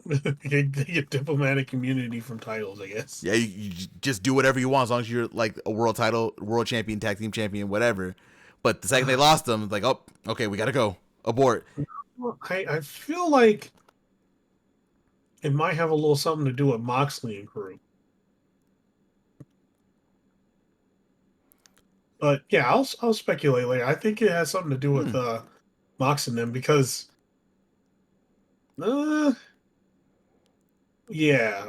They get diplomatic immunity from titles, I guess. Yeah, you just do whatever you want as long as you're like a world champion, tag team champion, whatever. But the second they lost them, it's like, oh, okay, we gotta go abort. I feel like it might have a little something to do with Moxley and crew. But yeah, I'll speculate later. I think it has something to do with Mox and them because yeah,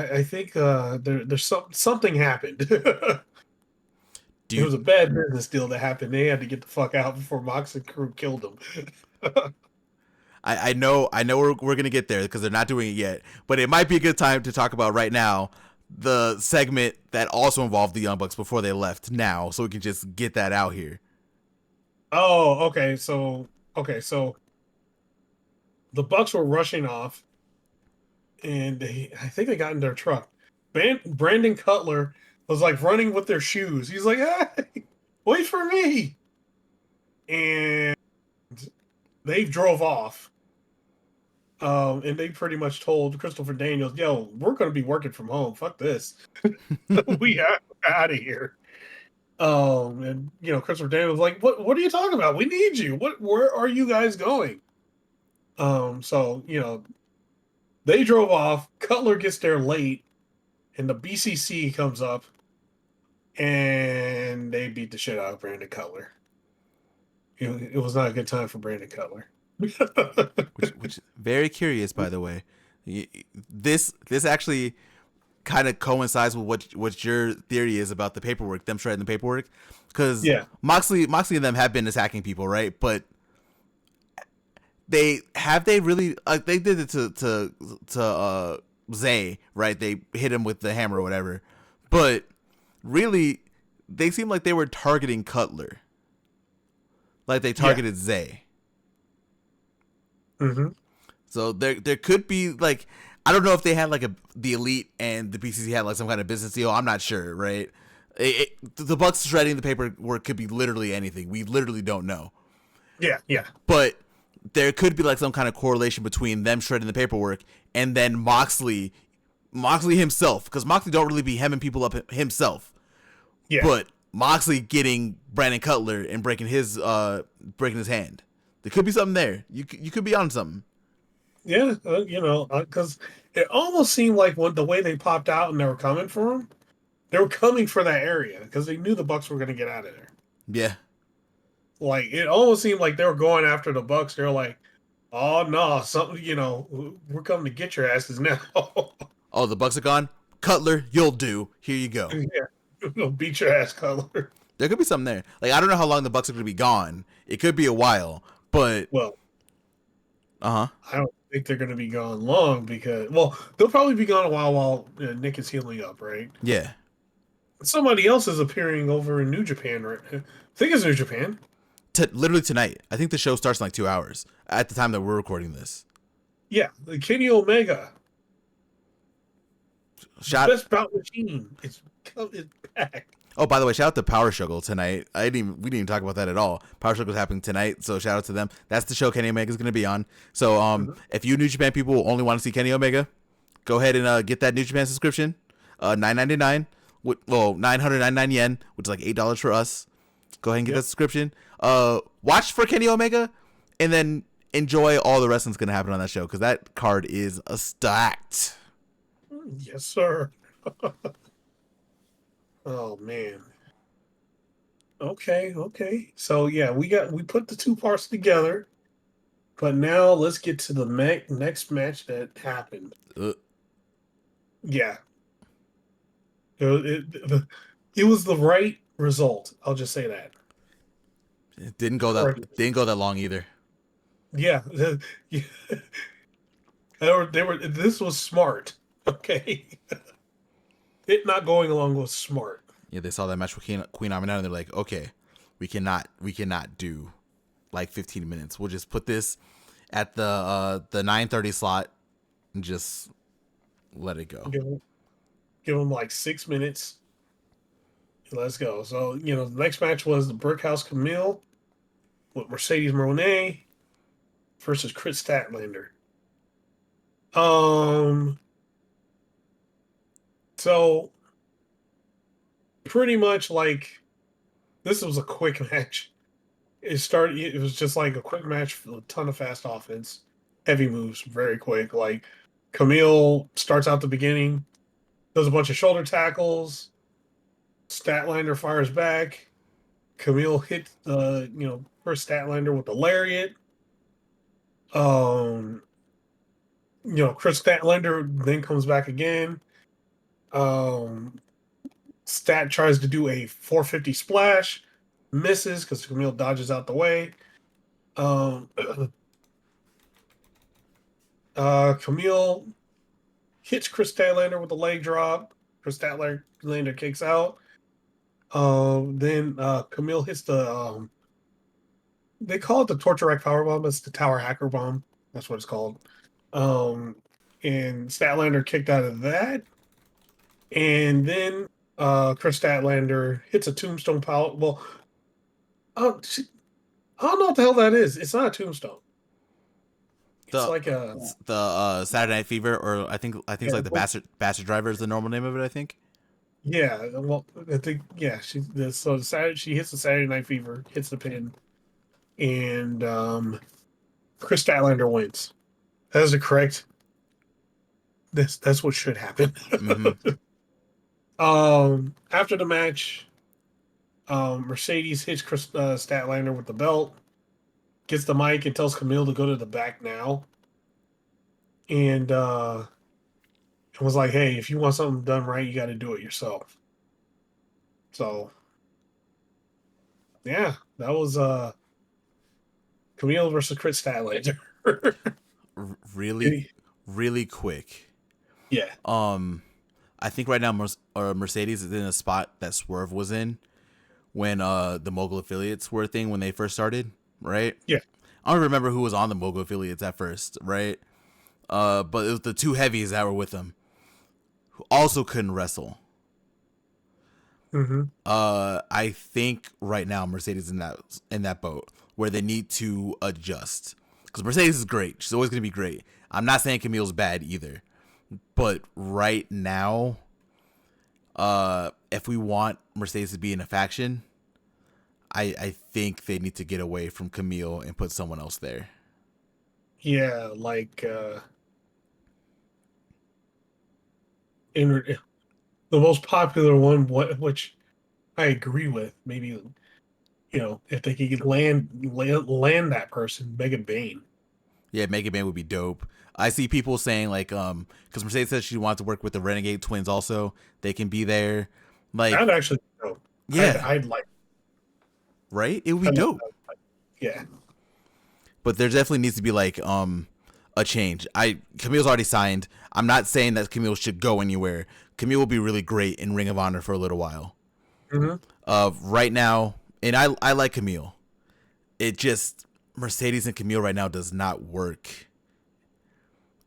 I think there's something happened. It was a bad business deal that happened. They had to get the fuck out before Mox and crew killed them. I know we're gonna get there because they're not doing it yet, but it might be a good time to talk about right now the segment that also involved the Young Bucks before they left now, so we can just get that out here. Oh, okay. So the Bucks were rushing off, and I think they got in their truck. Brandon Cutler was like running with their shoes. He's like, "Hey, wait for me!" And they drove off. And they pretty much told Christopher Daniels, "Yo, we're going to be working from home. Fuck this. We out of here." And Christopher Daniels was like, "What are you talking about? We need you. Where are you guys going?" So they drove off. Cutler gets there late, and the BCC comes up, and they beat the shit out of Brandon Cutler. It was not a good time for Brandon Cutler. which very curious, by the way. This actually kind of coincides with what your theory is about the paperwork, them shredding the paperwork, because Moxley and them have been attacking people, right? But they really they did it to Zay, right? They hit him with the hammer or whatever, but really they seem like they were targeting Cutler, like they targeted Zay. Mm-hmm. So there could be like, I don't know if they had like the Elite and the BCC had like some kind of business deal. I'm not sure, right? The Bucks shredding the paperwork could be literally anything. We literally don't know. Yeah. But there could be like some kind of correlation between them shredding the paperwork and then Moxley himself, because Moxley don't really be hemming people up himself. Yeah. But Moxley getting Brandon Cutler and breaking his hand. There could be something there. You could be on something. Yeah, because it almost seemed like when the way they popped out and they were coming for him, they were coming for that area because they knew the Bucks were going to get out of there. Yeah. Like it almost seemed like they were going after the Bucks. They're like, "Oh no, something, we're coming to get your asses now." Oh, the Bucks are gone. Cutler, you'll do. Here you go. Yeah, we'll beat your ass, Color. There could be something there. Like I don't know how long the Bucks are going to be gone. It could be a while, but Well, uh huh. I don't think they're going to be gone long because, well, they'll probably be gone a while Nick is healing up, right? Yeah. Somebody else is appearing over in New Japan, right? I think it's New Japan. Literally tonight. I think the show starts in like 2 hours at the time that we're recording this. Yeah, the Kenny Omega, Shout. best bout machine. It's back. Oh, by the way, shout out to Power Struggle tonight. We didn't even talk about that at all. Power Struggle is happening tonight, so shout out to them. That's the show Kenny Omega is going to be on. So, if you New Japan people only want to see Kenny Omega, go ahead and get that New Japan subscription. $9.99, $999 yen, which is like $8 for us. Go ahead and get that subscription. Watch for Kenny Omega, and then enjoy all the wrestling's going to happen on that show because that card is stacked. Yes, sir. Oh man. Okay. So yeah, we put the two parts together, but now let's get to the next match that happened. Yeah, it was the right result. I'll just say that. It didn't go that long either. Yeah, they were. This was smart. Okay, it not going along was smart. Yeah, they saw that match with Queen Amina and they're like, okay, we cannot do like 15 minutes. We'll just put this at the 9:30 slot and just let it go. Give them like 6 minutes. Let's go. So the next match was the Brickhouse Camille with Mercedes Moné versus Chris Statlander. So pretty much like this was a quick match. It was just like a quick match with a ton of fast offense, heavy moves, very quick. Like Camille starts out the beginning, does a bunch of shoulder tackles. Statlander fires back. Camille hits first Statlander with the lariat. Chris Statlander then comes back again. Stat tries to do a 450 splash, misses because Camille dodges out the way. Camille hits Chris Statlander with a leg drop. Chris Statlander kicks out. Then Camille hits the they call it the Torture Rack Power Bomb. It's the Tower Hacker Bomb. That's what it's called. And Statlander kicked out of that. And then Chris Statlander hits a Tombstone Power. Well, I don't know what the hell that is. It's not a tombstone. It's like the Saturday Night Fever, or I think it's like the Bastard Driver is the normal name of it. I think. Yeah, well, I think she hits the Saturday Night Fever, hits the pin, and Chris Statlander wins. That is correct. That's what should happen. Mm-hmm. After the match, Mercedes hits Chris Statlander with the belt, gets the mic, and tells Camille to go to the back now. And it was like, hey, if you want something done right, you got to do it yourself. So, yeah, that was Camille versus Chris Statlander. really quick. Yeah. I think right now Mercedes is in a spot that Swerve was in when the Mogul affiliates were a thing when they first started, right? Yeah. I don't remember who was on the Mogul affiliates at first, right? But it was the two heavies that were with them who also couldn't wrestle. Mm-hmm. I think right now Mercedes in that boat where they need to adjust because Mercedes is great. She's always going to be great. I'm not saying Camille's bad either, but right now, if we want Mercedes to be in a faction, I think they need to get away from Camille and put someone else there. Yeah, like in the most popular one, which I agree with. Maybe if they could land that person, Megan Bain. Yeah, Mega Man would be dope. I see people saying like, because Mercedes says she wants to work with the Renegade Twins also. They can be there. Like, I'd actually go. yeah, I'd like. right? It would be I'd like dope. yeah. But there definitely needs to be like a change. Camille's already signed. I'm not saying that Camille should go anywhere. Camille will be really great in Ring of Honor for a little while. Mm-hmm. Right now, and I like Camille. It just Mercedes and Camille right now does not work.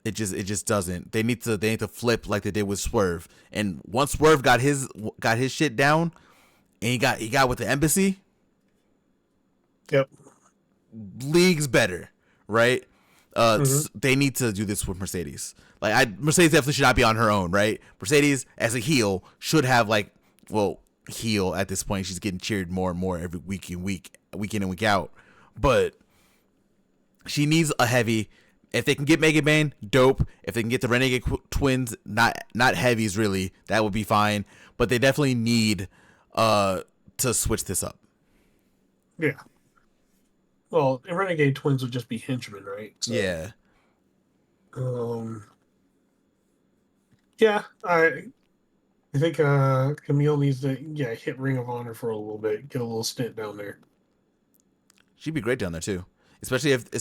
It just doesn't. They need to flip like they did with Swerve. And once Swerve got his shit down, and he got with the embassy, Yep. leagues better, right? Mm-hmm. They need to do this with Mercedes. Like Mercedes definitely should not be on her own, right? Mercedes as a heel should have heel at this point. She's getting cheered more and more every week in and week out. But she needs a heavy. If they can get Mega Man, dope. If they can get the Renegade Twins, not heavies really, that would be fine. But they definitely need to switch this up. Yeah. Well, Renegade Twins would just be henchmen, right? So, Yeah. Um. Yeah, I think Camille needs to hit Ring of Honor for a little bit, get a little stint down there. She'd be great down there too, especially if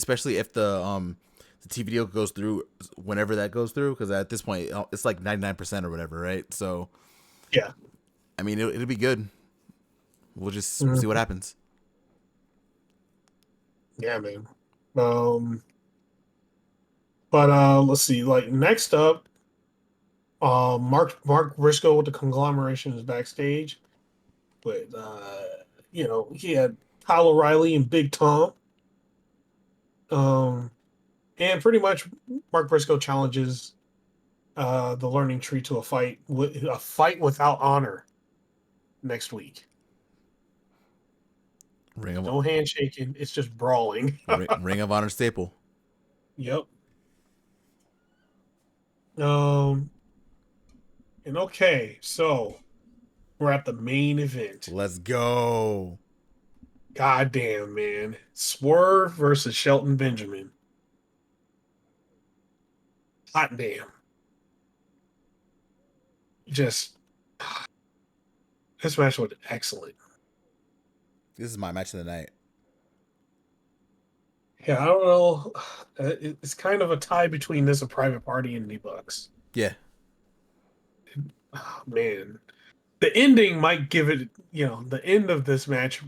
the TV deal goes through whenever that goes through, because at this point it's like 99% or whatever, right? So Yeah. I mean it'll be good. We'll just see Mhm. what happens. Yeah, man. Um, but let's see. Like next up, Mark Briscoe with the conglomeration is backstage, but he had Kyle O'Reilly and Big Tom. Um, and pretty much Mark Briscoe challenges the Learning Tree to a fight without honor next week. Ring of No handshaking. It's just brawling. Ring of Honor staple. Yep. Um. And okay, so we're at the main event. Let's go. Goddamn, man. Swerve versus Shelton Benjamin. Hot damn. Just this match was excellent. This is my match of the night. Yeah, I don't know. It's kind of a tie between this and Private Party and the Bucks. Yeah. Oh, man. The ending might give it, the end of this match.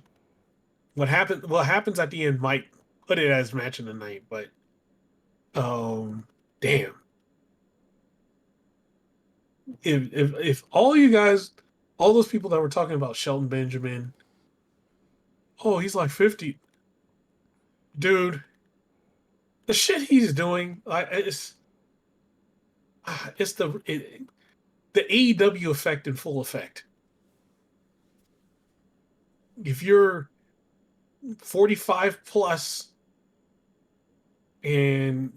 What happens at the end might put it as match of the night, but damn. If all you guys, all those people that were talking about Shelton Benjamin, oh, he's like 50. Dude, the shit he's doing, it's the AEW effect in full effect. If you're 45 plus and,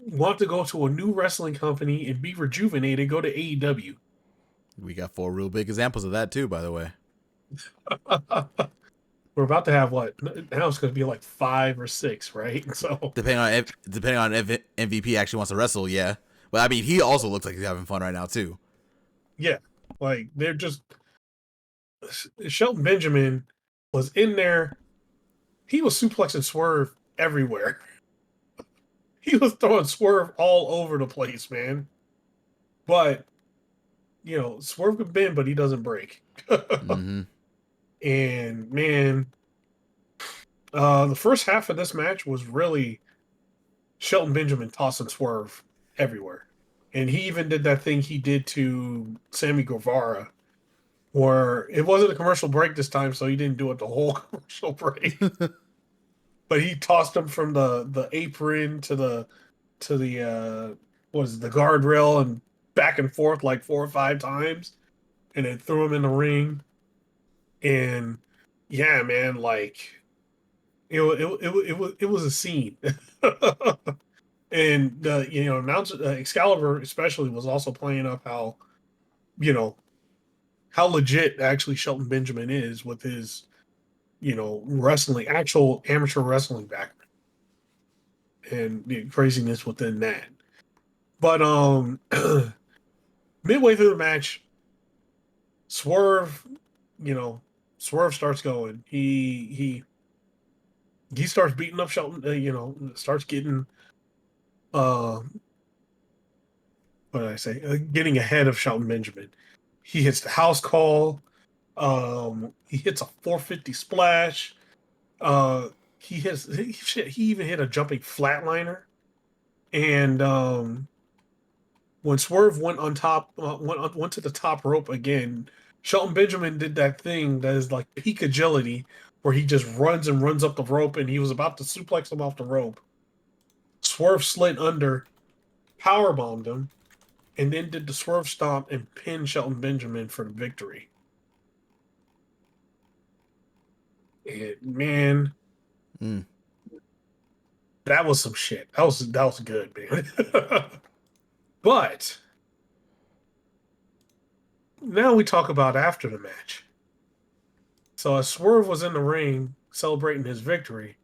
want to go to a new wrestling company and be rejuvenated, go to AEW. We got 4 real big examples of that too, by the way. We're about to have what? Now it's going to be like 5 or 6, right? So Depending on if MVP actually wants to wrestle, yeah. But I mean, he also looks like he's having fun right now too. yeah, like they're just Shelton Benjamin was in there. He was suplexing Swerve everywhere. He was throwing Swerve all over the place, man. But Swerve can bend, but he doesn't break. Mm-hmm. And man, the first half of this match was really Shelton Benjamin tossing Swerve everywhere. And he even did that thing he did to Sammy Guevara, where it wasn't a commercial break this time, so he didn't do it the whole commercial break. But he tossed him from the apron to the the guardrail and back and forth like 4 or 5 times, and then threw him in the ring. And yeah, man, like it was a scene. And Excalibur especially was also playing up how, you know, how legit actually Shelton Benjamin is with his, wrestling, actual amateur wrestling background, and the craziness within that. But midway through the match, Swerve, you know, Swerve starts going. He starts beating up Shelton. Starts getting uh, what did I say? Getting ahead of Shelton Benjamin. He hits the house call. He hits a 450 splash. Uh, he even hit a jumping flatliner. And when Swerve went on top, went to the top rope again, Shelton Benjamin did that thing that is like peak agility, where he just runs and runs up the rope, and he was about to suplex him off the rope. Swerve slid under, power bombed him, and then did the Swerve stomp and pinned Shelton Benjamin for the victory. And man, that was some shit. That was good, man. But now we talk about after the match. So as Swerve was in the ring celebrating his victory,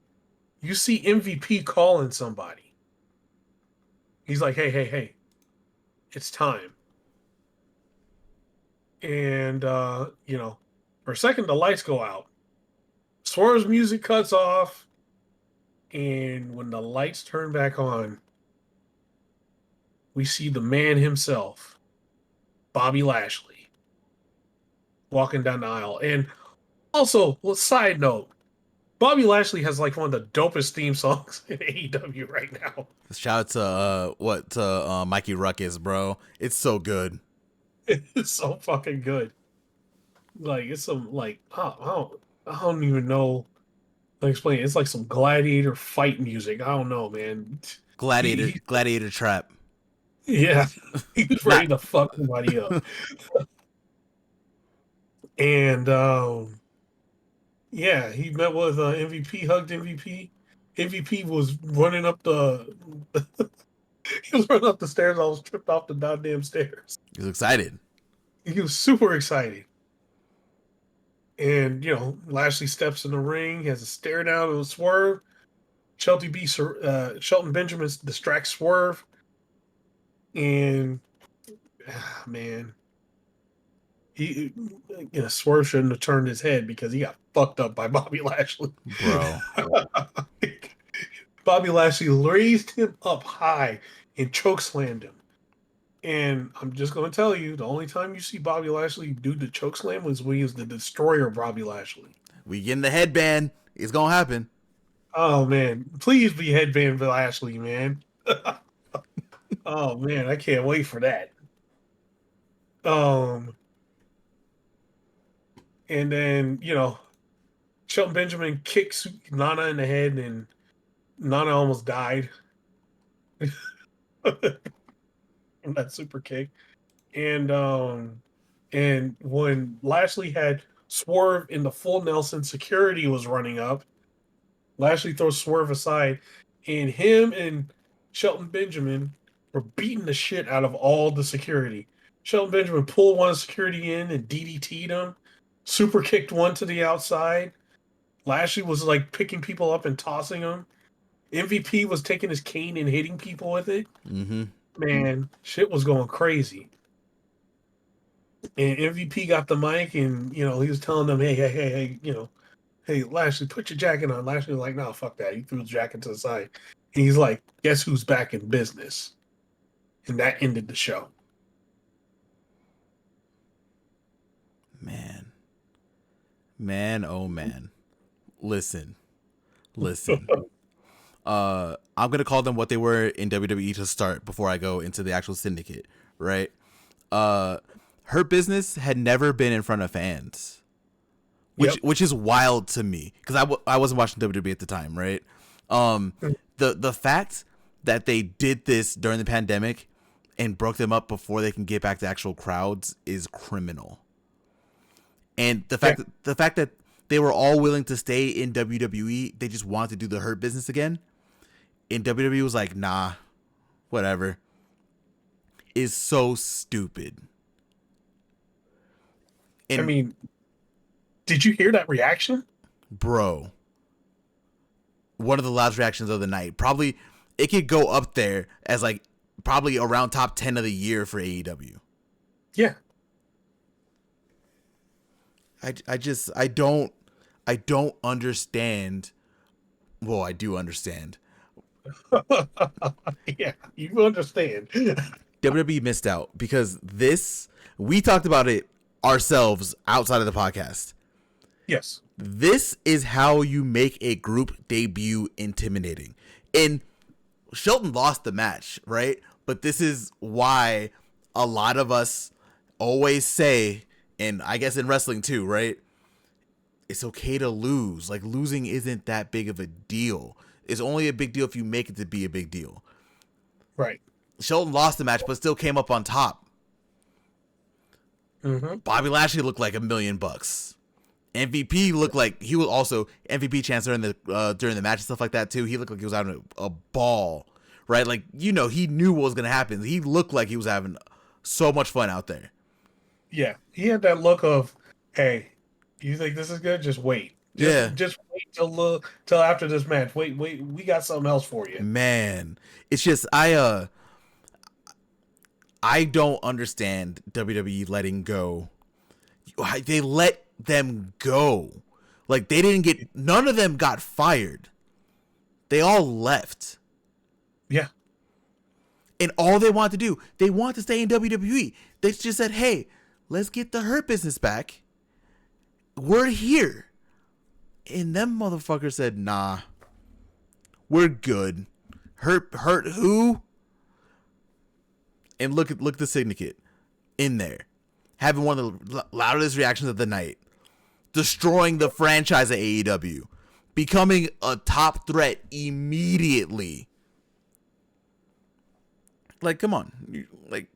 you see MVP calling somebody. He's like, hey, it's time. And, for a second, the lights go out. Swerve's music cuts off. And when the lights turn back on, we see the man himself, Bobby Lashley, walking down the aisle. And also, side note, Bobby Lashley has like one of the dopest theme songs in AEW right now. Shout out to Mikey Ruckus, bro. It's so good. It's so fucking good. Like, it's some like I don't even know how to explain it. It's like some gladiator fight music. I don't know, man. Gladiator trap. Yeah, he was ready to fuck somebody up. And yeah, he met with MVP, hugged MVP. MVP was running up the he was running up the stairs. I was tripped off the goddamn stairs. He was excited. He was super excited. And Lashley steps in the ring. He has a stare down and a Swerve. Shelton Benjamin distracts Swerve. And man, Swerve shouldn't have turned his head because he got fucked up by Bobby Lashley. Bro. Bobby Lashley raised him up high and chokeslammed him. And I'm just going to tell you, the only time you see Bobby Lashley do the chokeslam was when he was the destroyer of Bobby Lashley. We getting the headband. It's going to happen. Oh, man. Please be headband Lashley, man. Oh, man. I can't wait for that. And then, Shelton Benjamin kicks Nana in the head, and Nana almost died. That super kick. And when Lashley had Swerve in the full Nelson, security was running up. Lashley throws Swerve aside, and him and Shelton Benjamin were beating the shit out of all the security. Shelton Benjamin pulled one of the security in and DDT'd him. Super kicked one to the outside. Lashley was like picking people up and tossing them. MVP was taking his cane and hitting people with it. Mm-hmm. Man, shit was going crazy. And MVP got the mic, and he was telling them, hey, hey, Lashley, put your jacket on. Lashley was like, no, fuck that. He threw his jacket to the side. And he's like, guess who's back in business? And that ended the show. Man, oh man. Listen. I'm gonna call them what they were in WWE to start before I go into the actual Syndicate, right? Her business had never been in front of fans, which is wild to me because I wasn't watching WWE at the time, right? The fact that they did this during the pandemic and broke them up before they can get back to actual crowds is criminal. And the fact that they were all willing to stay in WWE. They just wanted to do the Hurt Business again. And WWE was like, nah, whatever. Is so stupid. And I mean, did you hear that reaction? bro, one of the loudest reactions of the night. Probably, it could go up there as like probably around top 10 of the year for AEW. Yeah. I don't understand. Well, I do understand. Yeah, you understand. WWE missed out because we talked about it ourselves outside of the podcast. Yes. This is how you make a group debut intimidating. And Shelton lost the match, right? But this is why a lot of us always say, and I guess in wrestling too, right? It's okay to lose. Like, losing isn't that big of a deal. It's only a big deal if you make it to be a big deal. Right. Shelton lost the match, but still came up on top. Mm-hmm. Bobby Lashley looked like $1 million. MVP looked like he was also MVP chance during the match and stuff like that too. He looked like he was having a ball, right? Like, you know, he knew what was gonna happen. He looked like he was having so much fun out there. Yeah, he had that look of, hey, you think this is good? Just wait. Just wait till after this match. Wait, we got something else for you. Man, it's just I don't understand WWE letting go. They let them go. Like, none of them got fired. They all left. Yeah. And all they want to do, they want to stay in WWE. They just said, hey, let's get the Hurt Business back. We're here. And them motherfuckers said, nah, we're good. Hurt who? And look at the Syndicate in there, having one of the loudest reactions of the night, destroying the franchise at AEW, becoming a top threat immediately. Like, come on, like,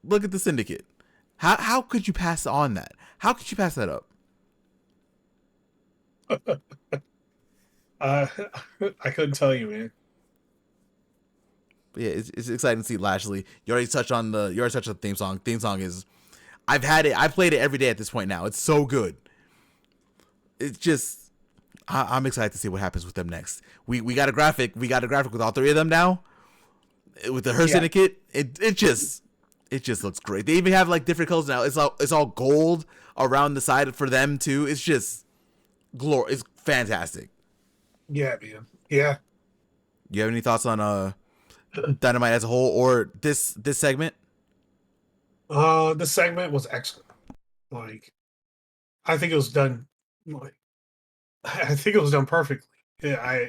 look at the Syndicate. How could you pass on that? How could you pass that up? I couldn't tell you, man. Yeah, it's exciting to see Lashley. You already touched on the theme song. Theme song is, I've played it every day at this point now. It's so good. It's just, I'm excited to see what happens with them next. We got a graphic. We got a graphic with all three of them now. With the Her Syndicate, it just looks great. They even have like different colors now. It's all gold around the side for them too. It's just it's fantastic. Yeah, man. Yeah. You have any thoughts on Dynamite as a whole or this segment? The segment was excellent. Like, I think it was done. Like, I think it was done perfectly. Yeah,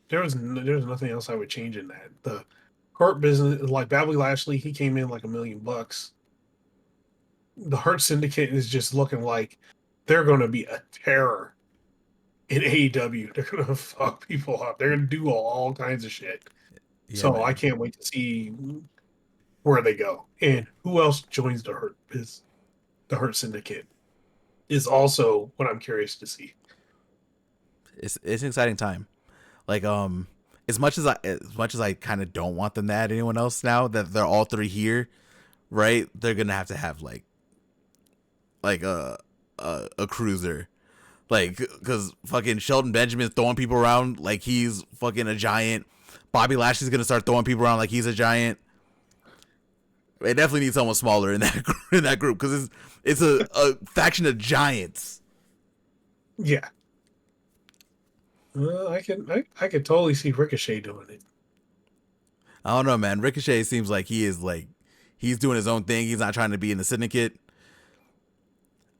there was nothing else I would change in that. The Hurt Business, like Bobby Lashley, he came in like $1 million. The Hurt Syndicate is just looking like they're going to be a terror in AEW. They're going to fuck people up. They're going to do all kinds of shit. Yeah, so man. I can't wait to see where they go and who else joins the Hurt Syndicate is also what I'm curious to see. It's an exciting time. Like, as much as I kind of don't want them to add anyone else now that they're all three here, right? They're gonna have to have like a cruiser, like, because fucking Shelton Benjamin's throwing people around like he's fucking a giant. Bobby Lashley's gonna start throwing people around like he's a giant. They definitely need someone smaller in that group because it's a faction of giants. Yeah. I could totally see Ricochet doing it. I don't know, man. Ricochet seems like he's doing his own thing. He's not trying to be in the Syndicate.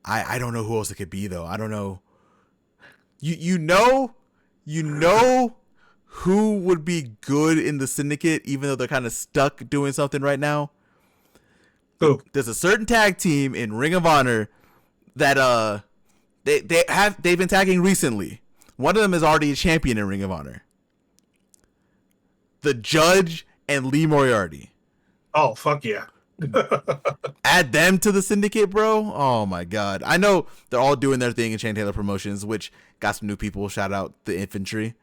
I don't know who else it could be though. I don't know. You know who would be good in the Syndicate, even though they're kind of stuck doing something right now. Who? There's a certain tag team in Ring of Honor that they've been tagging recently. One of them is already a champion in Ring of Honor. The Judge and Lee Moriarty. Oh, fuck yeah. Add them to the Syndicate, bro. Oh my god. I know they're all doing their thing in Shane Taylor Promotions, which got some new people. Shout out the infantry.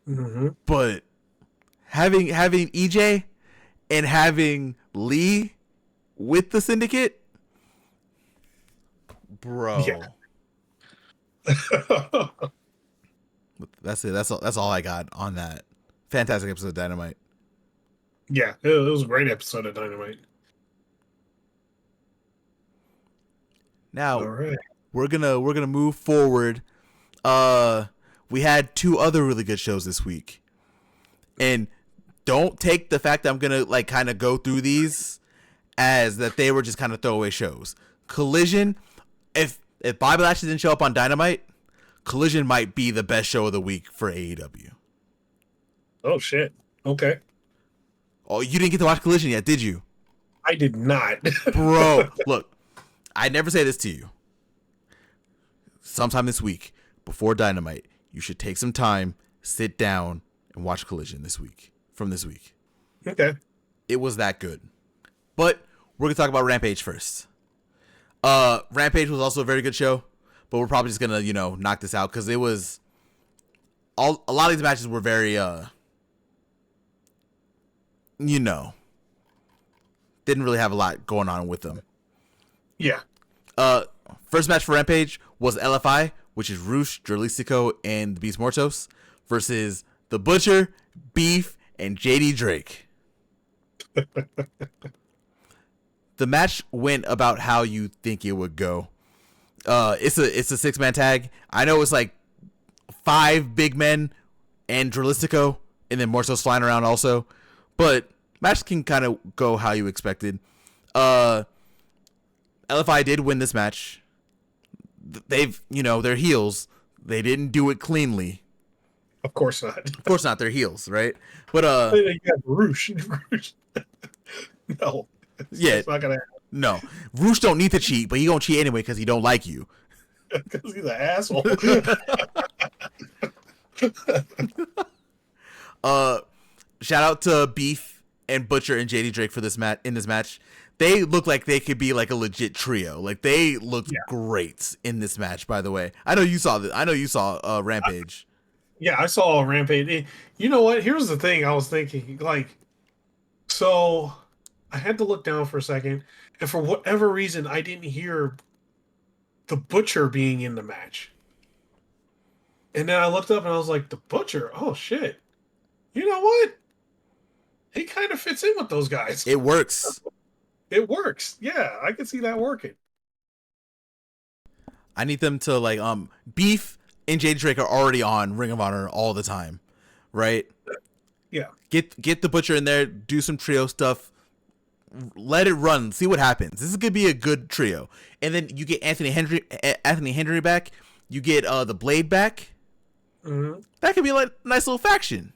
Mm-hmm. But having EJ and having Lee with the Syndicate, bro. Yeah. That's it. That's all I got on that. Fantastic episode of Dynamite. Yeah, it was a great episode of Dynamite. Now All right. we're gonna move forward. We had 2 other really good shows this week, and don't take the fact that I'm gonna like kind of go through these as that they were just kind of throwaway shows. Collision, if Bobby Lashley didn't show up on Dynamite, Collision might be the best show of the week for AEW. Oh shit. Okay. Oh, you didn't get to watch Collision yet, did you? I did not. Bro, look, I never say this to you. Sometime this week, before Dynamite, you should take some time, sit down, and watch Collision this week. From this week. Okay. It was that good. But we're gonna talk about Rampage first. Rampage was also a very good show, but we're probably just gonna, knock this out because it was a lot of these matches were very didn't really have a lot going on with them. Yeah. First match for Rampage was LFI, which is Roosh, Dralisico, and the Beast Mortos versus The Butcher, Beef, and JD Drake. The match went about how you think it would go. It's a 6-man tag. I know it's like 5 big men and Dralisico, and then Mortos flying around also. But match can kind of go how you expected. LFI did win this match. They've, they're heels. They didn't do it cleanly. Of course not. Of course not. They're heels, right? But You got Roosh. No. Yeah. It's not gonna happen. No, Roosh don't need to cheat, but he gonna cheat anyway because he don't like you. Because he's an asshole. Shout out to Beef and Butcher and JD Drake for this match. They look like they could be like a legit trio. Like they looked great in this match. By the way, I know you saw this. I know you saw Rampage. Yeah, I saw Rampage. You know what? Here's the thing. I was thinking, so I had to look down for a second, and for whatever reason, I didn't hear the Butcher being in the match. And then I looked up and I was like, the Butcher? Oh shit! You know what? He kind of fits in with those guys. It works. It works. Yeah, I can see that working. I need them to Beef and JD Drake are already on Ring of Honor all the time, right? Yeah. Get the Butcher in there, do some trio stuff, let it run, see what happens. This is gonna be a good trio, and then you get Anthony Henry back. You get the Blade back. Mm-hmm. That could be like a nice little faction.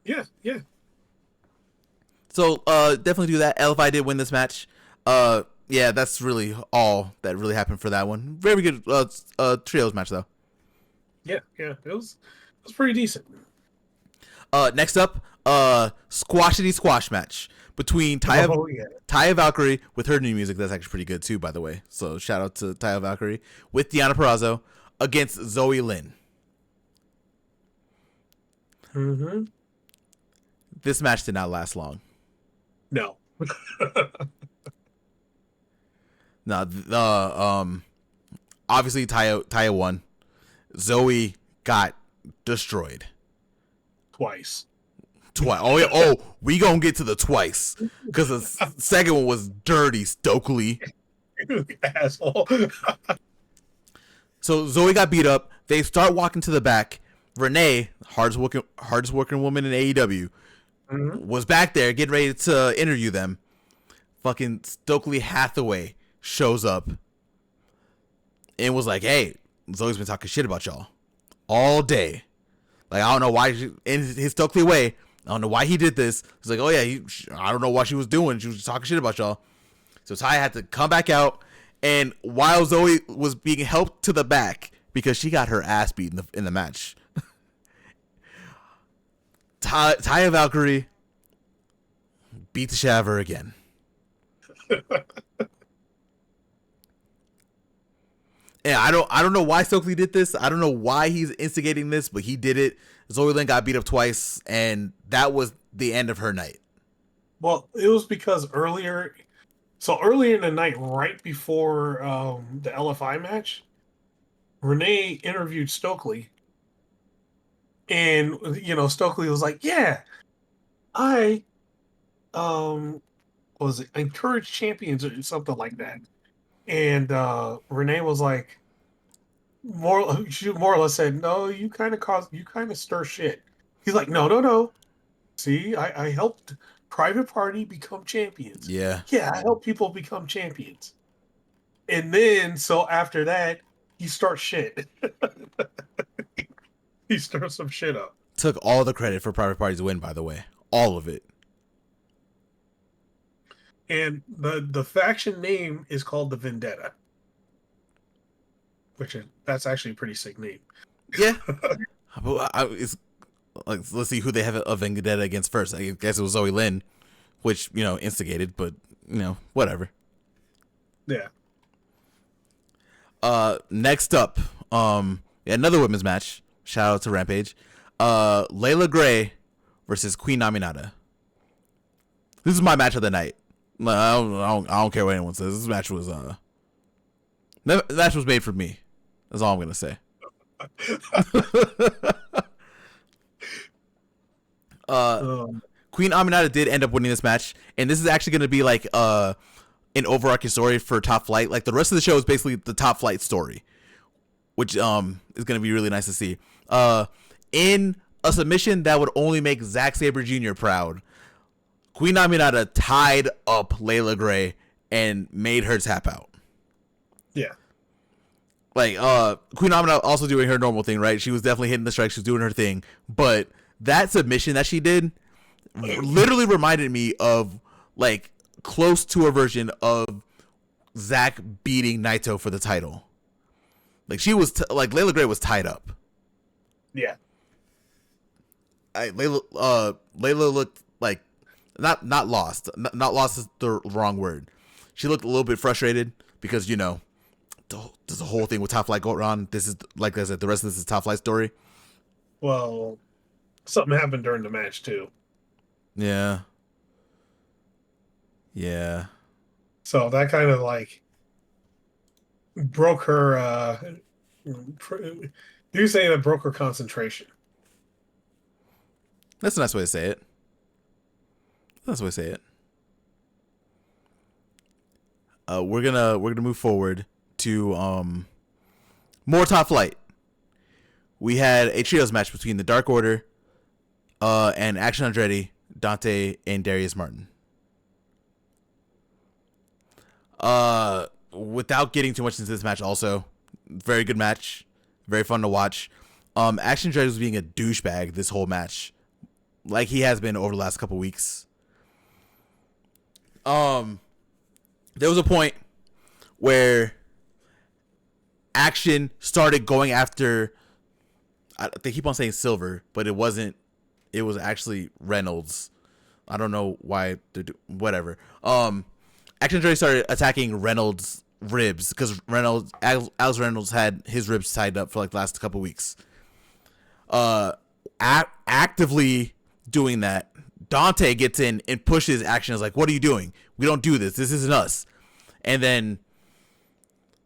Yeah. Yeah. So definitely do that. LFI did win this match. Yeah, that's really all that really happened for that one. Very good trios match though. Yeah. It was pretty decent. Next up, squashity squash match between Taya Valkyrie with her new music. That's actually pretty good too, by the way. So shout out to Taya Valkyrie with Deonna Purrazzo against Zoe Lynn. Mm-hmm. This match did not last long. No. No, obviously Taya won. Zoe got destroyed. Twice. Oh yeah. Oh, we gonna get to the twice because the second one was dirty, Stokely. Asshole. So Zoe got beat up. They start walking to the back. Renee, hardest working woman in AEW, was back there getting ready to interview them. Fucking Stokely Hathaway shows up and was like, "Hey, Zoe's been talking shit about y'all all day. Like, I don't know why, in his Stokely way, I don't know why he did this." He's like, "Oh yeah, I don't know what she was doing. She was just talking shit about y'all." So Ty had to come back out, and while Zoe was being helped to the back because she got her ass beat in the match, Taya Valkyrie beat the shit out of her again. And I don't know why Stokely did this. I don't know why he's instigating this, but he did it. Zoe Lynn got beat up twice, and that was the end of her night. Well, it was because earlier in the night, right before the LFI match, Renee interviewed Stokely, and Stokely was like, "Yeah, I was it encourage champions or something like that," and Renee was like, she more or less said, "No, you kind of stir shit." He's like, "No, no, no. See, I helped Private Party become champions. Yeah. Yeah, I help people become champions." And then, so after that, he starts shit. He stirs some shit up. Took all the credit for Private Party's win, by the way. All of it. And the faction name is called the Vendetta. That's actually a pretty sick name. Yeah. It's like, let's see who they have a vendetta against first. I guess it was Zoe Lynn, which, instigated, but, whatever. Yeah. Next up, another women's match. Shout out to Rampage. Layla Gray versus Queen Aminata. This is my match of the night. I don't care what anyone says. This match was made for me. That's all I'm gonna say. Queen Aminata did end up winning this match, and this is actually gonna be like an overarching story for Top Flight. Like the rest of the show is basically the Top Flight story, which is gonna be really nice to see. In a submission that would only make Zack Sabre Jr. proud, Queen Aminata tied up Layla Gray and made her tap out. Yeah. Like, Queen Aminata also doing her normal thing, right? She was definitely hitting the strike. She was doing her thing. But that submission that she did literally reminded me of, like, close to a version of Zack beating Naito for the title. Like, she was, Layla Gray was tied up. Yeah. Layla looked like, not lost. Not lost is the wrong word. She looked a little bit frustrated because, there's a whole thing with Top Flight going on. This is, like I said, the rest of this is Top Flight story. Well, something happened during the match, too. Yeah. Yeah. So that kind of, broke her, you say that broke her concentration. That's a nice way to say it. That's a way to say it. We're gonna move forward to more Top Flight. We had a trios match between the Dark Order and Action Andretti, Dante, and Darius Martin. Without getting too much into this match, also very good match, very fun to watch. Action Andretti was being a douchebag this whole match, like he has been over the last couple weeks. There was a point where Action started going after, they keep on saying Silver, but it wasn't. It was actually Reynolds. I don't know why they're whatever. Action Andretti started attacking Reynolds' ribs because Alex Reynolds had his ribs tied up for the last couple weeks. Actively doing that, Dante gets in and pushes Action. Is like, "What are you doing? We don't do this. This isn't us." And then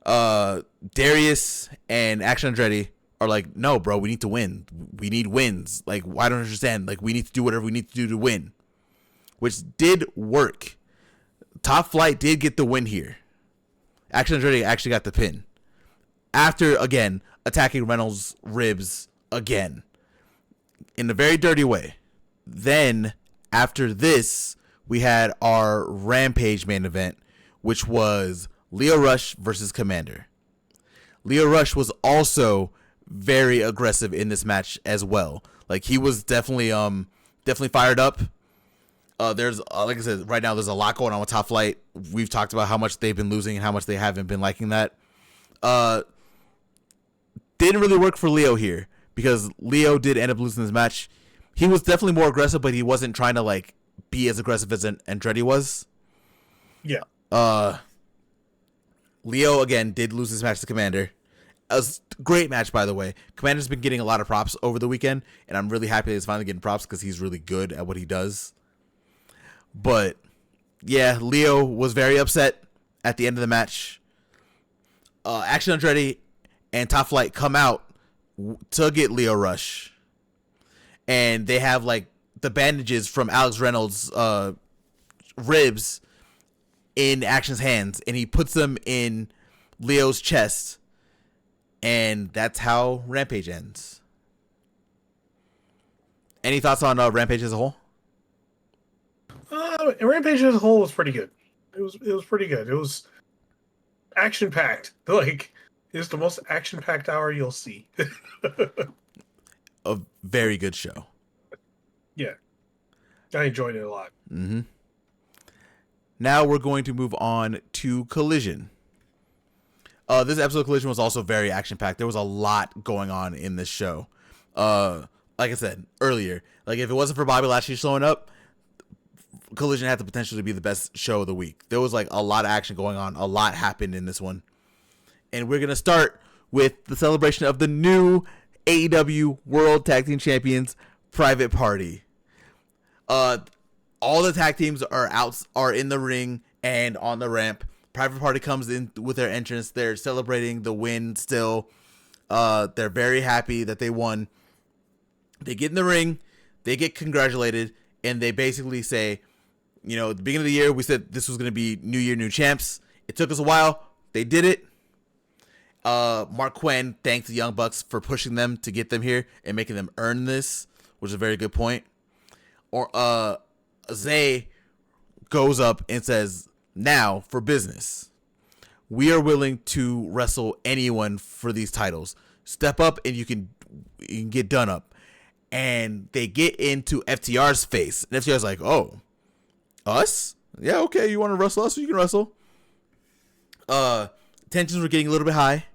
Darius and Action Andretti are like, "No, bro, we need to win. We need wins. I don't understand. We need to do whatever we need to do to win," which did work. Top Flight did get the win here. Action Andretti actually got the pin after again attacking Reynolds' ribs again in a very dirty way. Then after this, we had our Rampage main event, which was Lio Rush versus Commander. Lio Rush was also very aggressive in this match as well. He was definitely fired up. There's like I said, right now there's a lot going on with Top Flight. We've talked about how much they've been losing and how much they haven't been liking that. Didn't really work for Lio here because Lio did end up losing this match. He was definitely more aggressive, but he wasn't trying to be as aggressive as Andretti was. Yeah. Leo again did lose his match to Commander. A great match, by the way. Commander's been getting a lot of props over the weekend, and I'm really happy that he's finally getting props because he's really good at what he does. But yeah, Leo was very upset at the end of the match. Action Andretti and Top Flight come out to get Leo Rush, and they have like the bandages from Alex Reynolds' ribs in Action's hands, and he puts them in Leo's chest, and that's how Rampage ends. Any thoughts on Rampage as a whole? Rampage as a whole was pretty good. It was pretty good. It was action packed. Like, it's the most action packed hour you'll see. A very good show. Yeah, I enjoyed it a lot. Mm-hmm. Now we're going to move on to Collision. This episode of Collision was also very action-packed. There was a lot going on in this show. Like I said earlier, like if it wasn't for Bobby Lashley showing up, Collision had the potential to be the best show of the week. There was like a lot of action going on. A lot happened in this one. And we're going to start with the celebration of the new AEW World Tag Team Champions, Private Party. All the tag teams are in the ring and on the ramp. Private Party comes in with their entrance. They're celebrating the win still. They're very happy that they won. They get in the ring, they get congratulated, and they basically say, you know, at the beginning of the year, we said this was going to be New Year, New Champs. It took us a while. They did it. Mark Quinn thanked the Young Bucks for pushing them to get them here and making them earn this, which is a very good point. Or Zay goes up and says, now for business. We are willing to wrestle anyone for these titles. Step up and you can get done up. And they get into FTR's face. And FTR's like, oh, us? Yeah, okay, you want to wrestle us? You can wrestle. Tensions were getting a little bit high.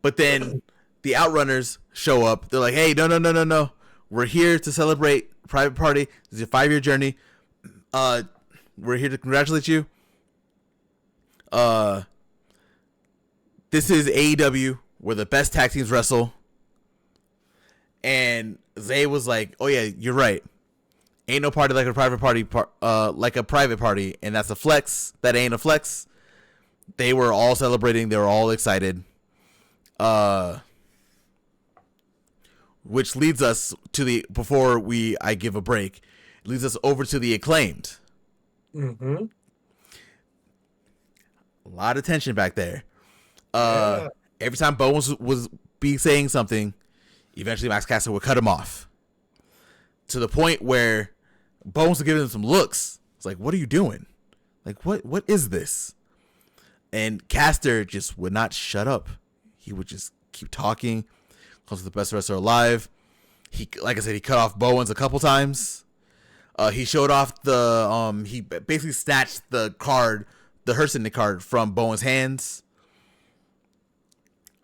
But then the Outrunners show up. They're like, hey, no. We're here to celebrate Private Party. This is a 5-year journey. We're here to congratulate you. This is AEW, where the best tag teams wrestle. And Zay was like, oh yeah, you're right. Ain't no party like a private party, like a private party. And that's a flex. That ain't a flex. They were all celebrating. They were all excited. Which leads us to before I give a break, it leads us over to the Acclaimed. Mm-hmm. A lot of tension back there. Yeah. Every time Bowens was saying something, eventually Max Caster would cut him off. To the point where Bowens was giving him some looks. It's like, what are you doing? Like, what is this? And Caster just would not shut up. He would just keep talking. Calls the best wrestler alive. Like I said, he cut off Bowens a couple times. He showed off he basically snatched the Her Syndicate card from Bowens' hands.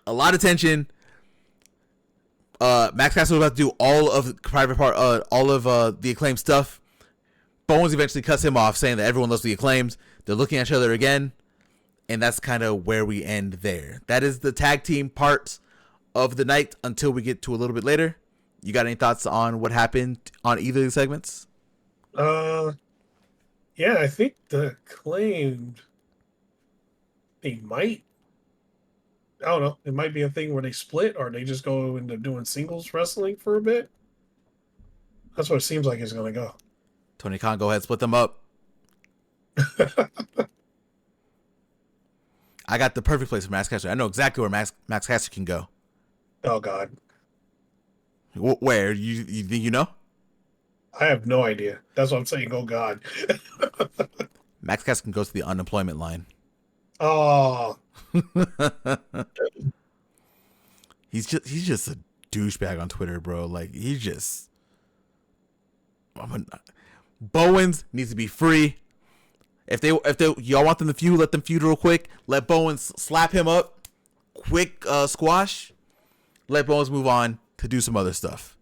A lot of tension. Max Caster was about to do all of the Acclaimed stuff. Bowens eventually cuts him off, saying that everyone loves the Acclaimed. They're looking at each other again, and that's kind of where we end there. That is the tag team part of the night until we get to a little bit later. You got any thoughts on what happened on either of these segments? Yeah, I think the Acclaimed, they might, I don't know, it might be a thing where they split or they just go into doing singles wrestling for a bit. That's what it seems like it's going to go. Tony Khan, go ahead, split them up. I got the perfect place for Max Caster. I know exactly where Max Caster can go. Oh, God. Where? You think you know? I have no idea. That's what I'm saying. Oh, God. Max Caster can go to the unemployment line. Oh. He's just a douchebag on Twitter, bro. Like, he's just... Bowens needs to be free. If y'all want them to feud, let them feud real quick. Let Bowens slap him up. Quick squash. Let Bowens move on to do some other stuff.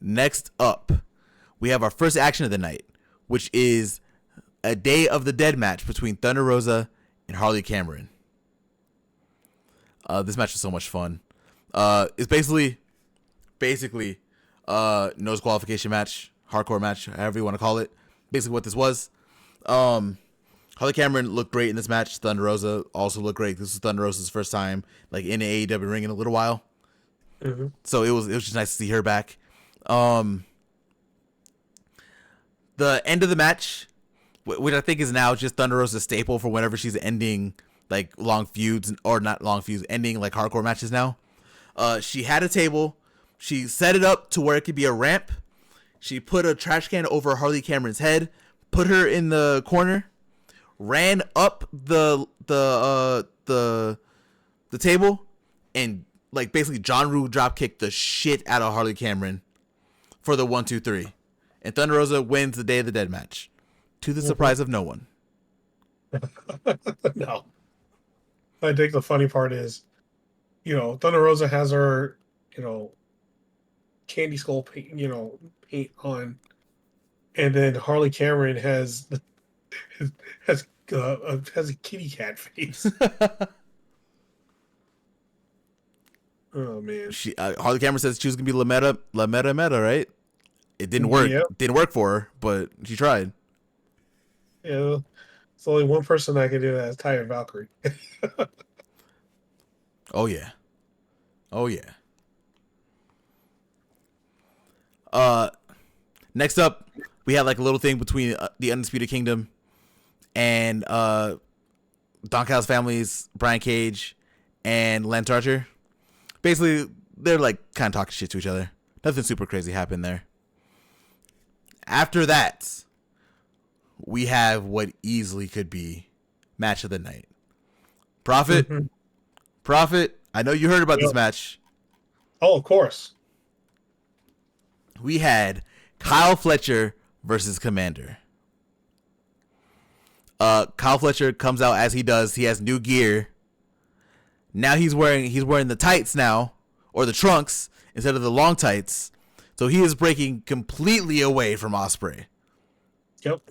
Next up, we have our first action of the night, which is a Day of the Dead match between Thunder Rosa and Harley Cameron. This match is so much fun. It's basically no disqualification match, hardcore match, however you want to call it. Basically what this was. Harley Cameron looked great in this match. Thunder Rosa also looked great. This is Thunder Rosa's first time like in an AEW ring in a little while. Mm-hmm. So it was just nice to see her back. The end of the match, which I think is now just Thunder Rosa's staple for whenever she's ending like long feuds, or not long feuds, ending like hardcore matches now. She had a table. She set it up to where it could be a ramp. She put a trash can over Harley Cameron's head, put her in the corner, ran up the table, and like basically John Rue drop kicked the shit out of Harley Cameron for the 1-2-3. And Thunder Rosa wins the Day of the Dead match, to the surprise of no one. No. I think the funny part is, Thunder Rosa has her, candy skull paint, paint on, and then Harley Cameron has a kitty cat face. Oh man. Harley Cameron says she was gonna be La Meta, right? It didn't work. Yep. Didn't work for her, but she tried. Yeah, it's only one person that can do that. Is Taya Valkyrie. Oh yeah. Next up, we had like a little thing between the Undisputed Kingdom and Don Callis families, Brian Cage and Lance Archer. Basically, they're like kind of talking shit to each other. Nothing super crazy happened there. After that, we have what easily could be match of the night. Proffitt, I know you heard about this match. Oh, of course. We had Kyle Fletcher versus Commander. Kyle Fletcher comes out as he does. He has new gear. Now he's wearing the tights now, or the trunks instead of the long tights. So he is breaking completely away from Ospreay. Yep.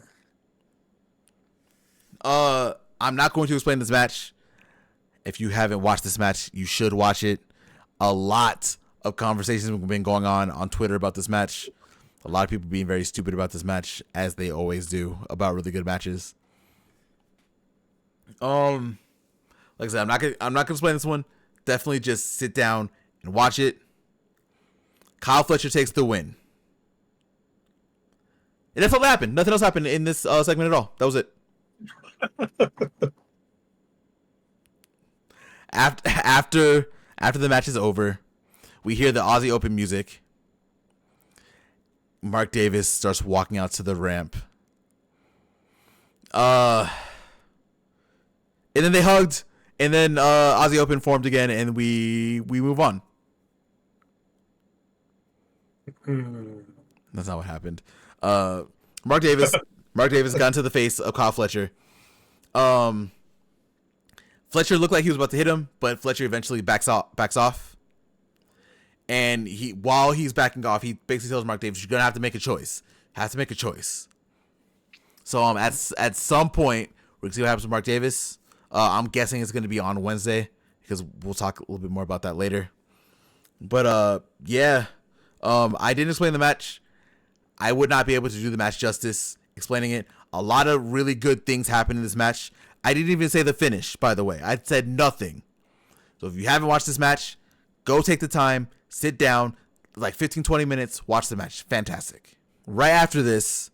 I'm not going to explain this match. If you haven't watched this match, you should watch it. A lot of conversations have been going on Twitter about this match. A lot of people being very stupid about this match, as they always do about really good matches. Like I said, I'm not gonna explain this one. Definitely just sit down and watch it. Kyle Fletcher takes the win. And that's all that happened. Nothing else happened in this segment at all. That was it. After the match is over, we hear the Aussie Open music. Mark Davis starts walking out to the ramp. And then they hugged, and then Aussie Open formed again, and we move on. That's not what happened. Mark Davis got into the face of Kyle Fletcher. Fletcher looked like he was about to hit him, but Fletcher eventually backs off. And while he's backing off, he basically tells Mark Davis, "You're gonna have to make a choice. So at some point, we're gonna see what happens with Mark Davis. I'm guessing it's gonna be on Wednesday, because we'll talk a little bit more about that later. But yeah, I didn't explain the match. I would not be able to do the match justice explaining it. A lot of really good things happened in this match. I didn't even say the finish, by the way. I said nothing. So if you haven't watched this match, go take the time, sit down, like 15-20 minutes, watch the match. Fantastic. Right after this,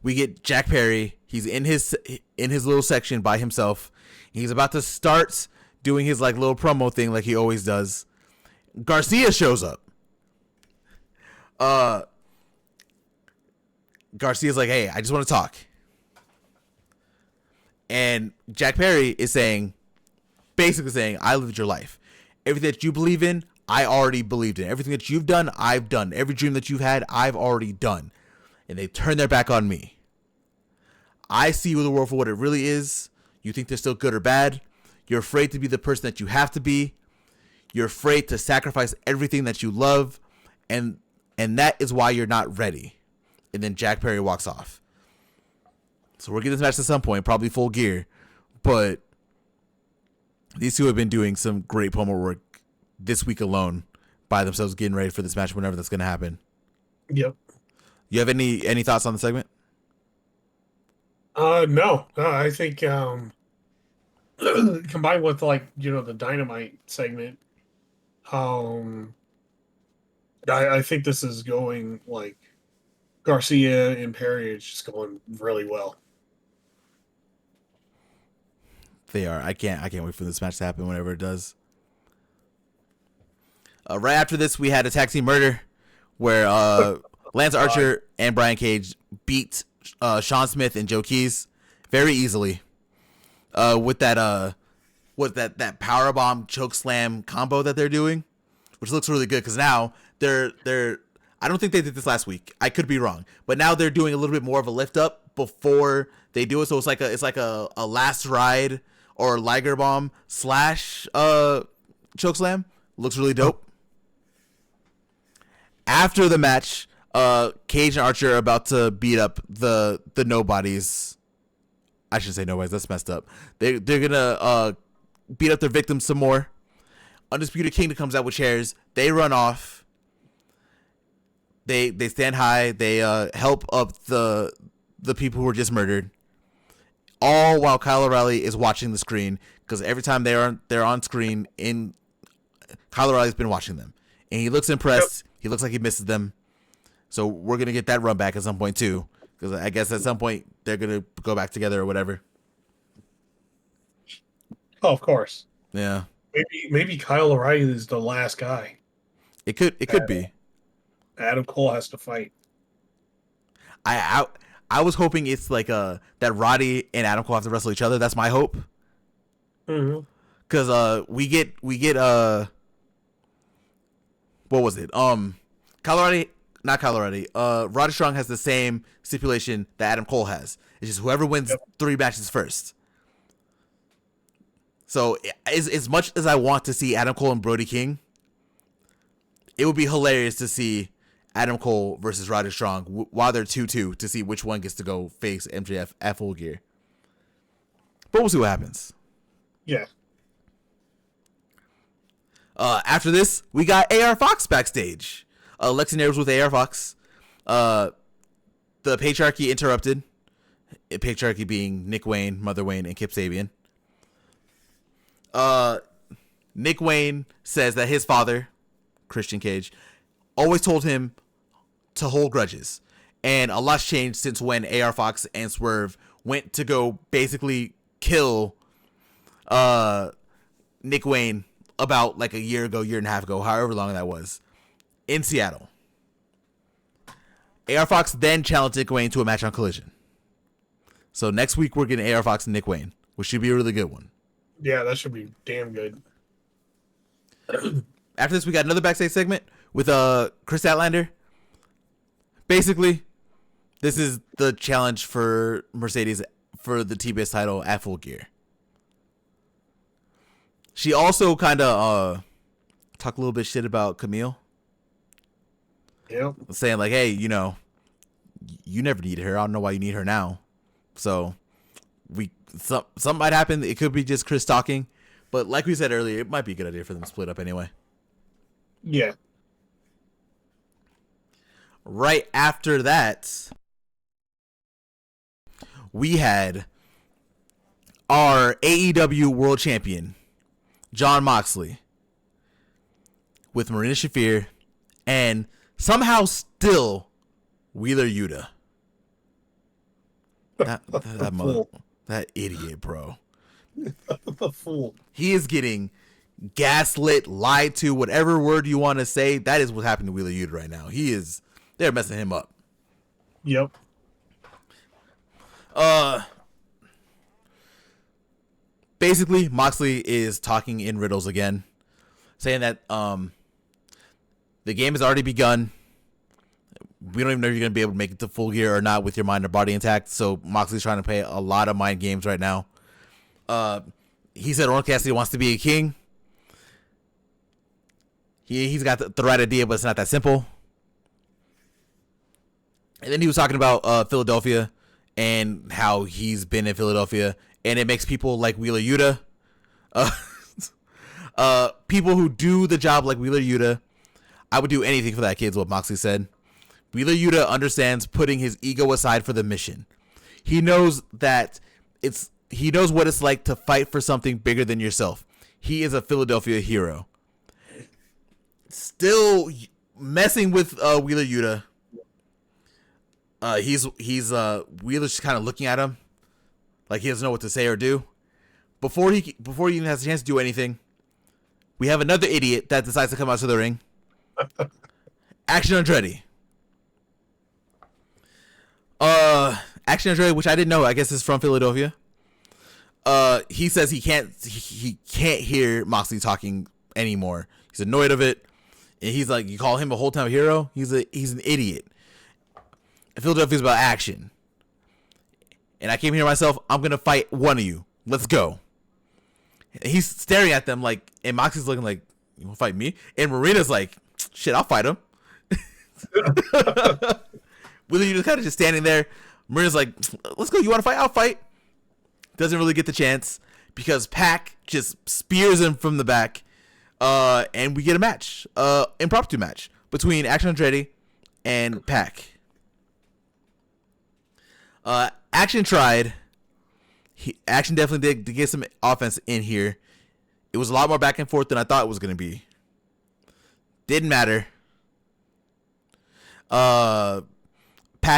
we get Jack Perry. He's in his little section by himself. He's about to start doing his like little promo thing like he always does. Garcia shows up. Garcia's like, "Hey, I just want to talk." And Jack Perry is basically saying, "I lived your life. Everything that you believe in, I already believed in. Everything that you've done, I've done. Every dream that you've had, I've already done." And they turn their back on me. I see the world for what it really is. You think they're still good or bad. You're afraid to be the person that you have to be. You're afraid to sacrifice everything that you love. And that is why you're not ready. and then Jack Perry walks off. So we're getting this match at some point, probably Full Gear, but these two have been doing some great promo work this week alone by themselves, getting ready for this match whenever that's going to happen. Yep. You have any thoughts on the segment? No. I think combined with the Dynamite segment, I think this is going like Garcia and Perry is just going really well. They are. I can't wait for this match to happen whenever it does. Right after this, we had a tag team murder where Lance Archer and Brian Cage beat Sean Smith and Joe Keys very easily with that powerbomb choke slam combo that they're doing, which looks really good because now they're I don't think they did this last week. I could be wrong, but now they're doing a little bit more of a lift up before they do it. So it's like a last ride or Liger bomb / choke slam. Looks really dope. After the match, Cage and Archer are about to beat up the nobodies. I should say nobodies. That's messed up. They're gonna beat up their victims some more. Undisputed Kingdom comes out with chairs. They run off. They stand high. They help up the people who were just murdered. All while Kyle O'Reilly is watching the screen, because every time they're on screen, Kyle O'Reilly's been watching them, and he looks impressed. Yep. He looks like he misses them. So we're gonna get that run back at some point too, because I guess at some point they're gonna go back together or whatever. Oh, of course. Yeah. Maybe Kyle O'Reilly is the last guy. It could be. Adam Cole has to fight. I was hoping it's like that Roddy and Adam Cole have to wrestle each other. That's my hope. Mm-hmm. Because we get what was it? Roddy Strong has the same stipulation that Adam Cole has. It's just whoever wins 3 matches first. So as much as I want to see Adam Cole and Brody King, it would be hilarious to see Adam Cole versus Roddy Strong while they're 2-2 to see which one gets to go face MJF at Full Gear. But we'll see what happens. Yeah. After this, we got AR Fox backstage. Lexi Nair was with AR Fox. The patriarchy interrupted. Patriarchy being Nick Wayne, Mother Wayne, and Kip Sabian. Nick Wayne says that his father, Christian Cage, always told him to hold grudges. And a lot's changed since when AR Fox and Swerve went to go basically kill Nick Wayne about like a year and a half ago, however long that was, in Seattle. AR Fox then challenged Nick Wayne to a match on Collision. So next week we're getting AR Fox and Nick Wayne, which should be a really good one. Yeah, that should be damn good. After this, we got another backstage segment with Chris Statlander. Basically, this is the challenge for Mercedes for the TBS title at Full Gear. She also kind of talked a little bit shit about Camille. Yeah. Saying like, hey, you never needed her. I don't know why you need her now. So something might happen. It could be just Chris talking. But like we said earlier, it might be a good idea for them to split up anyway. Yeah. Right after that, we had our AEW World Champion, Jon Moxley, with Marina Shafir, and somehow still Wheeler Yuta. That idiot, bro. The fool. He is getting gaslit, lied to, whatever word you want to say. That is what's happening to Wheeler Yuta right now. They're messing him up. Yep. Basically, Moxley is talking in riddles again, saying that the game has already begun. We don't even know if you're going to be able to make it to Full Gear or not with your mind or body intact. So Moxley's trying to play a lot of mind games right now. He said Orange Cassidy wants to be a king. He's got the right idea, but it's not that simple. And then he was talking about Philadelphia and how he's been in Philadelphia, and it makes people like Wheeler Yuta, people who do the job like Wheeler Yuta. I would do anything for that kid, is what Moxley said. Wheeler Yuta understands putting his ego aside for the mission. He knows that he knows what it's like to fight for something bigger than yourself. He is a Philadelphia hero. Still messing with Wheeler Yuta. Wheeler's just kind of looking at him like he doesn't know what to say or do. Before he even has a chance to do anything, we have another idiot that decides to come out to the ring. Action Andretti. Action Andretti, which I didn't know, I guess is from Philadelphia. He says he can't hear Moxley talking anymore. He's annoyed of it. And he's like, you call him a whole time hero? He's an idiot. Philadelphia's about action. And I came here myself, I'm gonna fight one of you. Let's go. And he's staring at them like, and Moxley's looking like, you wanna fight me? And Marina's like, shit, I'll fight him. Willie just kind of just standing there. Marina's like, let's go, you wanna fight? I'll fight. Doesn't really get the chance because Pac just spears him from the back. And we get a match, impromptu match between Action Andretti and Pac. Action tried. Action definitely did to get some offense in here. It was a lot more back and forth than I thought it was going to be. Didn't matter. Pac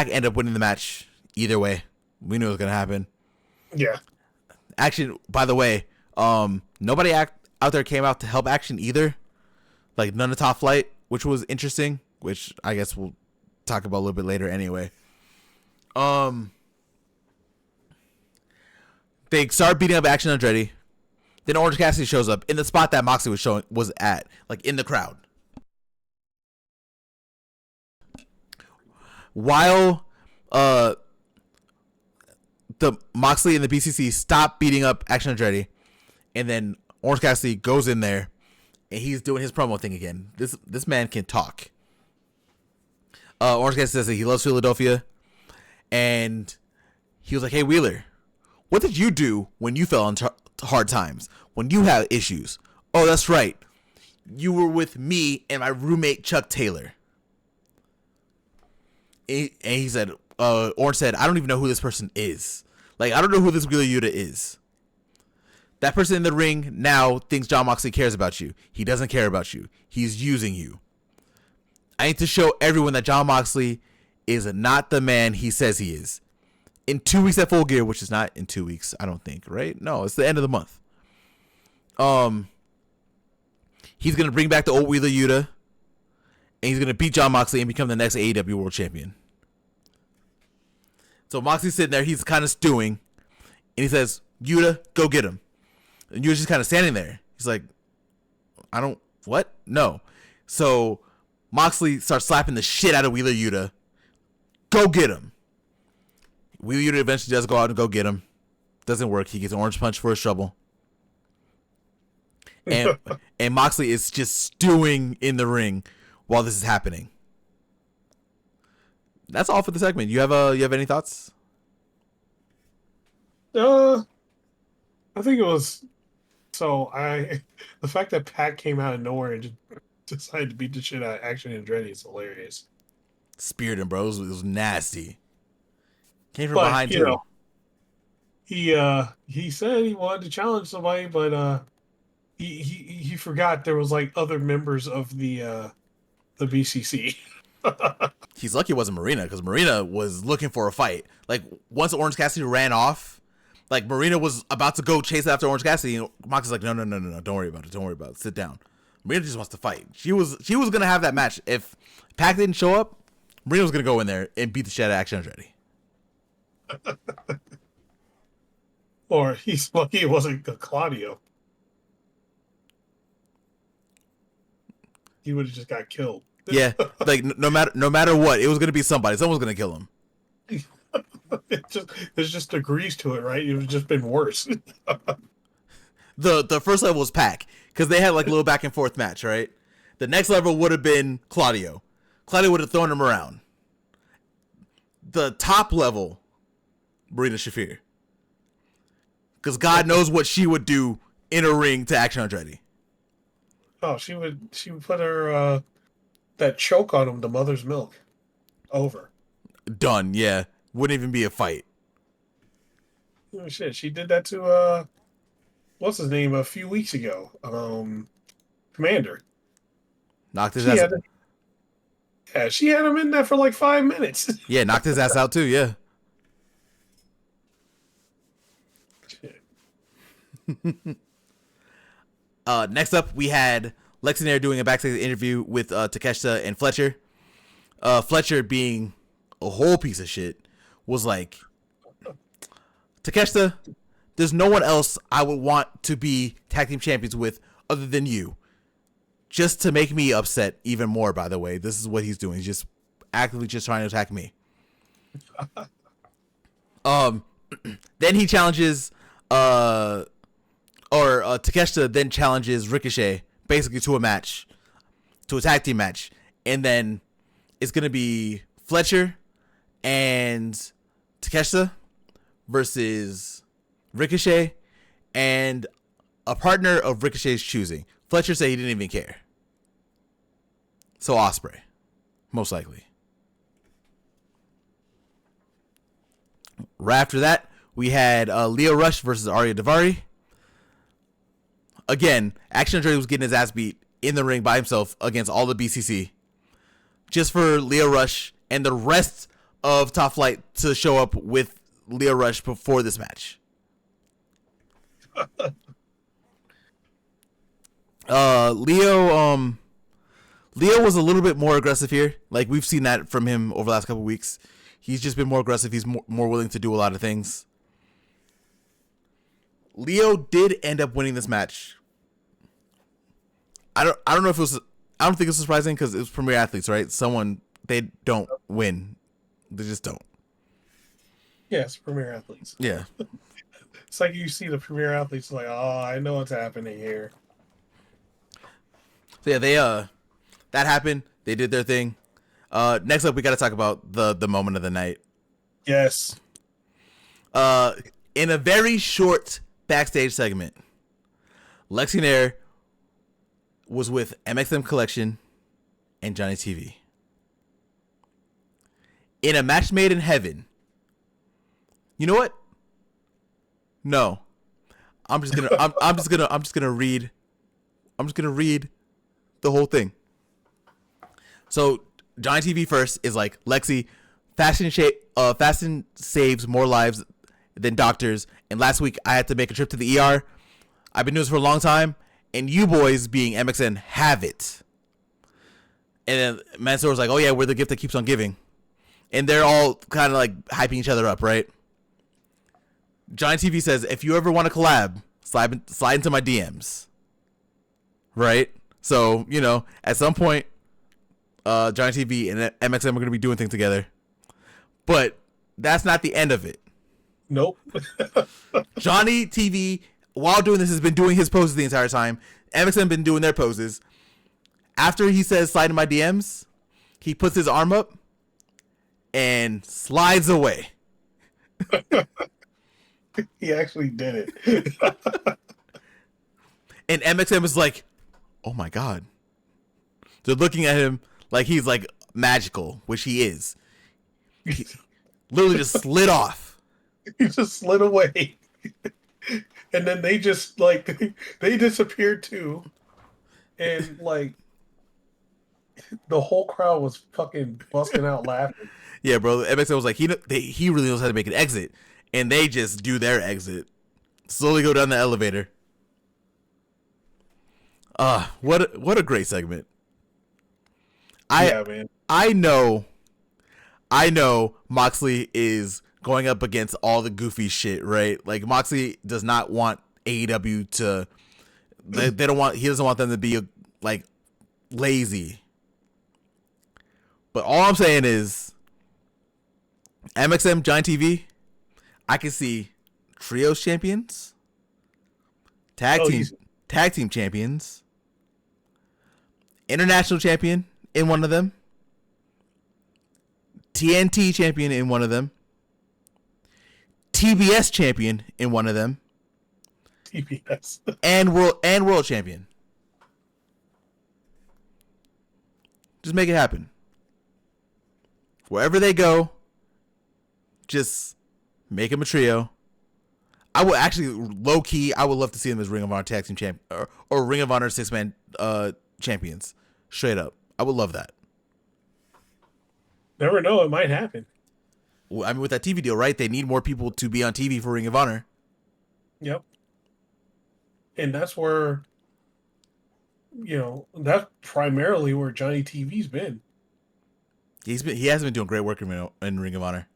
ended up winning the match either way. We knew it was going to happen. Yeah. Action, by the way, nobody out there came out to help Action either. Like none of Top Flight, which was interesting, which I guess we'll talk about a little bit later anyway. They start beating up Action Andretti. Then Orange Cassidy shows up in the spot that Moxley was at, like in the crowd. While the Moxley and the BCC stop beating up Action Andretti, and then Orange Cassidy goes in there and he's doing his promo thing again. This man can talk. Orange Cassidy says that he loves Philadelphia, and he was like, "Hey Wheeler, what did you do when you fell on hard times? When you had issues?" "Oh, that's right. You were with me and my roommate Chuck Taylor." And he said, Orange said, "I don't even know who this person is. Like, I don't know who this Wheeler Yuta is. That person in the ring now thinks Jon Moxley cares about you. He doesn't care about you. He's using you. I need to show everyone that Jon Moxley is not the man he says he is. In 2 weeks at Full Gear," which is not in 2 weeks, I don't think, right? No, it's the end of the month. He's going to bring back the old Wheeler Yuta, and he's going to beat Jon Moxley and become the next AEW World Champion. So Moxley's sitting there, he's kind of stewing, and he says, "Yuta, go get him." And Yuta's just kind of standing there. He's like, what? No. So Moxley starts slapping the shit out of Wheeler Yuta. "Go get him." Wheeler Yuta eventually does go out and go get him. Doesn't work. He gets orange punch for his trouble. And Moxley is just stewing in the ring while this is happening. That's all for the segment. You have any thoughts? I think it was the fact that Pat came out of nowhere and just decided to beat the shit out of Action Andretti is hilarious. Speared him, bro. It was nasty. Came from But, behind you too. know, he said he wanted to challenge somebody, but he forgot there was like other members of the BCC. He's lucky it wasn't Marina, because Marina was looking for a fight. Like, once Orange Cassidy ran off, like, Marina was about to go chase after Orange Cassidy, and Mox is like, no, don't worry about it. Sit down. Marina just wants to fight. She was going to have that match. If Pac didn't show up, Marina was going to go in there and beat the shit out of Action Andretti. Or he's lucky it wasn't Claudio. He would have just got killed. Yeah, like, no matter what, it was going to be somebody. Someone's going to kill him. There's just degrees to it, right? It would have just been worse. The first level was Pac, because they had like a little back and forth match, right? The next level would have been Claudio. Claudio would have thrown him around. the top level Marina Shafir. Because God knows what she would do in a ring to Action Andretti. Oh, she would put her that choke on him, the mother's milk, over. Done, yeah. Wouldn't even be a fight. Oh, shit, she did that to what's his name a few weeks ago. Commander. Knocked his She ass. had she had him in there for like 5 minutes. Yeah, knocked his ass out too. Yeah. Shit. Next up, we had Lex and Air doing a backstage interview with Takeshita and Fletcher. Fletcher, being a whole piece of shit, was like, Takeshita, there's no one else I would want to be tag team champions with other than you. Just to make me upset even more, by the way. This is what he's doing. He's just actively just trying to attack me. Then he challenges Takeshita then challenges Ricochet basically to a match, to a tag team match, and then it's gonna be Fletcher and Takeshita versus Ricochet and a partner of Ricochet's choosing. Fletcher said he didn't even care. So Ospreay, most likely. Right after that, we had Leo Rush versus Arya Daivari. Again, Action Andretti was getting his ass beat in the ring by himself against all the BCC. Just for Leo Rush and the rest of Top Flight to show up with Leo Rush before this match. Leo was a little bit more aggressive here. Like, we've seen that from him over the last couple of weeks. He's just been more aggressive. He's more willing to do a lot of things. Leo did end up winning this match. I don't know if it was. I don't think it's surprising because it was Premier Athletes, right? They don't win. They just don't. Yes, Premier Athletes. Yeah. It's like you see the Premier Athletes like, oh, I know what's happening here. So yeah, that happened. They did their thing. Next up, we got to talk about the moment of the night. Yes. In a very short backstage segment, Lexi and Air was with MXM Collection and Johnny TV in a match made in heaven. You know what? No, I'm just gonna read the whole thing. So Johnny TV first is like, Lexi, fashion saves more lives than doctors, and last week I had to make a trip to the ER. I've been doing this for a long time, and you boys, being MXN, have it. And then Mansoor was like, oh yeah, we're the gift that keeps on giving. And they're all kind of like hyping each other up, right? Johnny TV says, if you ever want to collab, slide into my DMs. Right? So, you know, at some point, Johnny TV and MXM are going to be doing things together. But that's not the end of it. Nope. Johnny TV, while doing this, has been doing his poses the entire time. MXM been doing their poses. After he says slide in my DMs, he puts his arm up and slides away. He actually did it. And MXM is like, oh my God. They're looking at him like he's like magical, which he is. He literally just slid off. He just slid away. And then they just like they disappeared too. And like the whole crowd was fucking busting out laughing. Yeah, bro. MXM was like, he really knows how to make an exit. And they just do their exit. Slowly go down the elevator. What a great segment. Yeah, man. I know Moxley is going up against all the goofy shit, right? Like, Moxley does not want AEW to he doesn't want them to be like lazy. But all I'm saying is MXM Giant TV, I can see trios champions, tag team champions, international champion in one of them, TNT champion in one of them, TBS champion in one of them, TBS. and world champion. Just make it happen. Wherever they go, just make them a trio. I would actually, low key, I would love to see them as Ring of Honor tag team champ or Ring of Honor 6-man champions. Straight up, I would love that. Never know, it might happen. Well, I mean, with that TV deal, right? They need more people to be on TV for Ring of Honor. Yep. And that's where, that's primarily where Johnny TV's been. He hasn't been doing great work in Ring of Honor.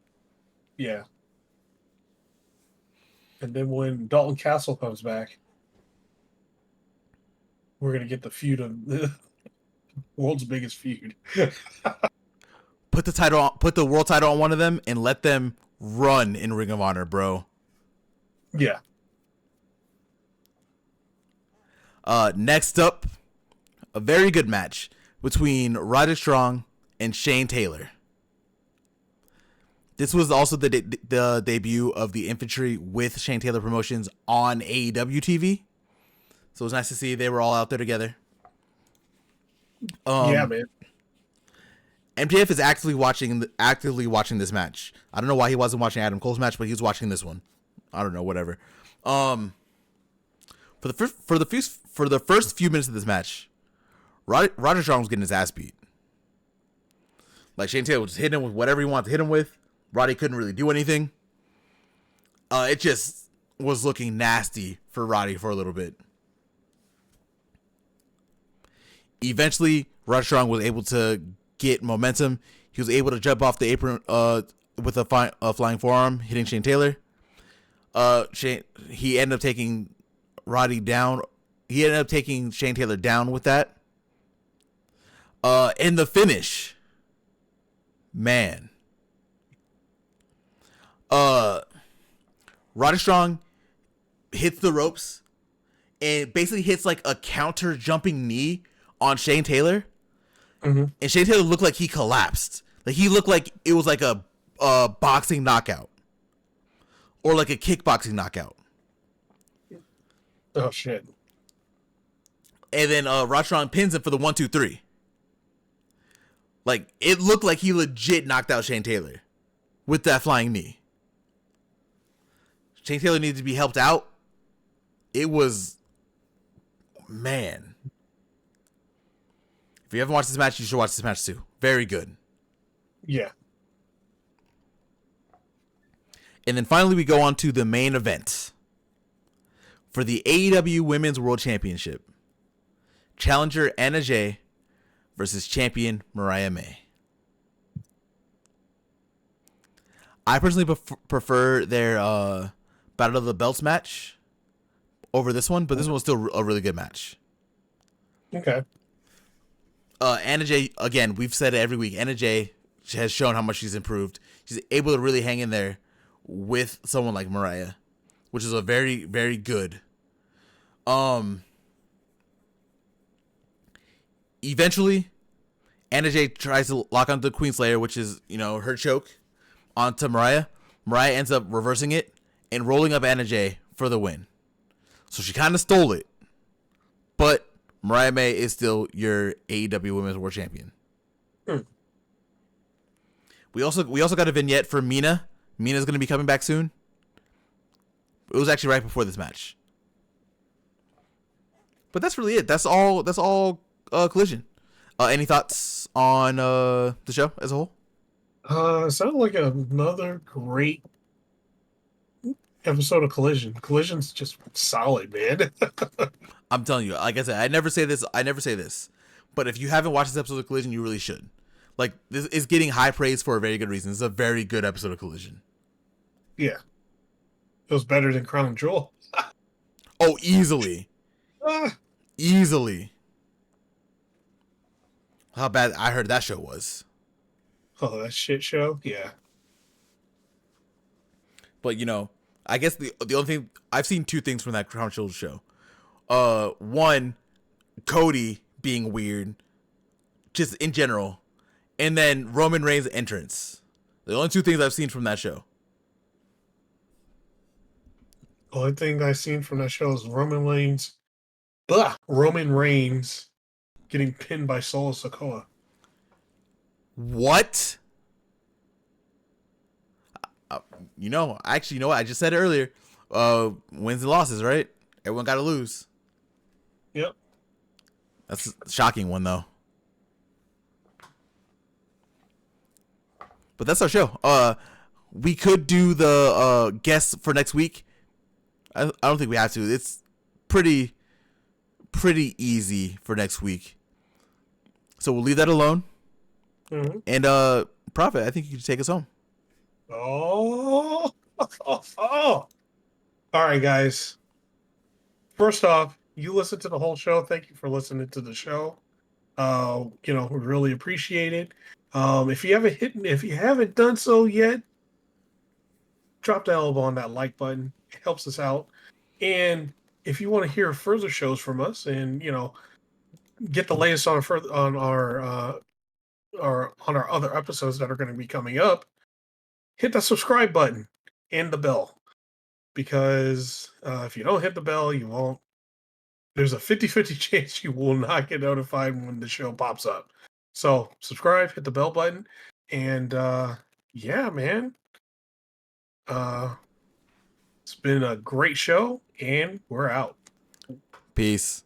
Yeah. And then when Dalton Castle comes back, we're gonna get the feud of the world's biggest feud. Put the world title on one of them and let them run in Ring of Honor, bro. Yeah. Next up, a very good match between Roderick Strong and Shane Taylor. This was also the debut of the Infantry with Shane Taylor Promotions on AEW TV. So it was nice to see they were all out there together. Yeah, man. MJF is actively watching this match. I don't know why he wasn't watching Adam Cole's match, but he was watching this one. I don't know, whatever. For the first few minutes of this match, Roderick Strong was getting his ass beat. Like, Shane Taylor was just hitting him with whatever he wanted to hit him with. Roddy couldn't really do anything. It just was looking nasty for Roddy for a little bit. Eventually, Roderick Strong was able to get momentum. He was able to jump off the apron with a flying forearm, hitting Shane Taylor. He ended up taking Roddy down. He ended up taking Shane Taylor down with that. In the finish, man. Roderick Strong hits the ropes and basically hits like a counter jumping knee on Shane Taylor. Mm-hmm. And Shane Taylor looked like he collapsed. Like, he looked like it was like a boxing knockout or like a kickboxing knockout. Oh shit! And then Roderick Strong pins him for the 1-2-3. Like, it looked like he legit knocked out Shane Taylor with that flying knee. Shane Taylor needed to be helped out. It was, man. If you haven't watched this match, you should watch this match too. Very good. Yeah. And then finally we go on to the main event for the AEW Women's World Championship. Challenger Anna Jay versus champion Mariah May. I personally prefer their Battle of the Belts match over this one, but this one was still a really good match. Okay. Anna Jay, again, we've said it every week. Anna Jay has shown how much she's improved. She's able to really hang in there with someone like Mariah, which is a very, very good. Eventually, Anna Jay tries to lock onto the Queenslayer, which is, her choke, onto Mariah. Mariah ends up reversing it and rolling up Anna Jay for the win. So she kind of stole it, but Mariah May is still your AEW Women's World Champion. We also got a vignette for Mina. Mina's going to be coming back soon. It was actually right before this match. But that's really it. That's all Collision. Any thoughts on the show as a whole? Sounded like another great episode of Collision. Collision's just solid, man. I'm telling you, like I said, I never say this, but if you haven't watched this episode of Collision, you really should. Like, this is getting high praise for a very good reason. This is a very good episode of Collision. Yeah. It was better than Crown Jewel. Oh, easily. Easily. How bad I heard that show was. Oh, that shit show? Yeah. But, I guess the only thing, I've seen two things from that Crown Jewel show. One, Cody being weird, just in general. And then Roman Reigns' entrance. The only two things I've seen from that show. The only thing I've seen from that show is Roman Reigns getting pinned by Solo Sikoa. What? Actually, you know what? I just said it earlier. Wins and losses, right? Everyone got to lose. Yep. That's a shocking one, though. But that's our show. We could do the guests for next week. I don't think we have to. It's pretty easy for next week. So we'll leave that alone. Mm-hmm. And Proffitt, I think you can take us home. Oh. All right, guys. First off, you listened to the whole show. Thank you for listening to the show. We really appreciate it. If you haven't done so yet, drop the elbow on that like button. It helps us out. And if you want to hear further shows from us and, get the latest on our other episodes that are going to be coming up, hit that subscribe button and the bell. Because if you don't hit the bell, you won't. There's a 50-50 chance you will not get notified when the show pops up. So subscribe, hit the bell button, and yeah, man. It's been a great show, and we're out. Peace.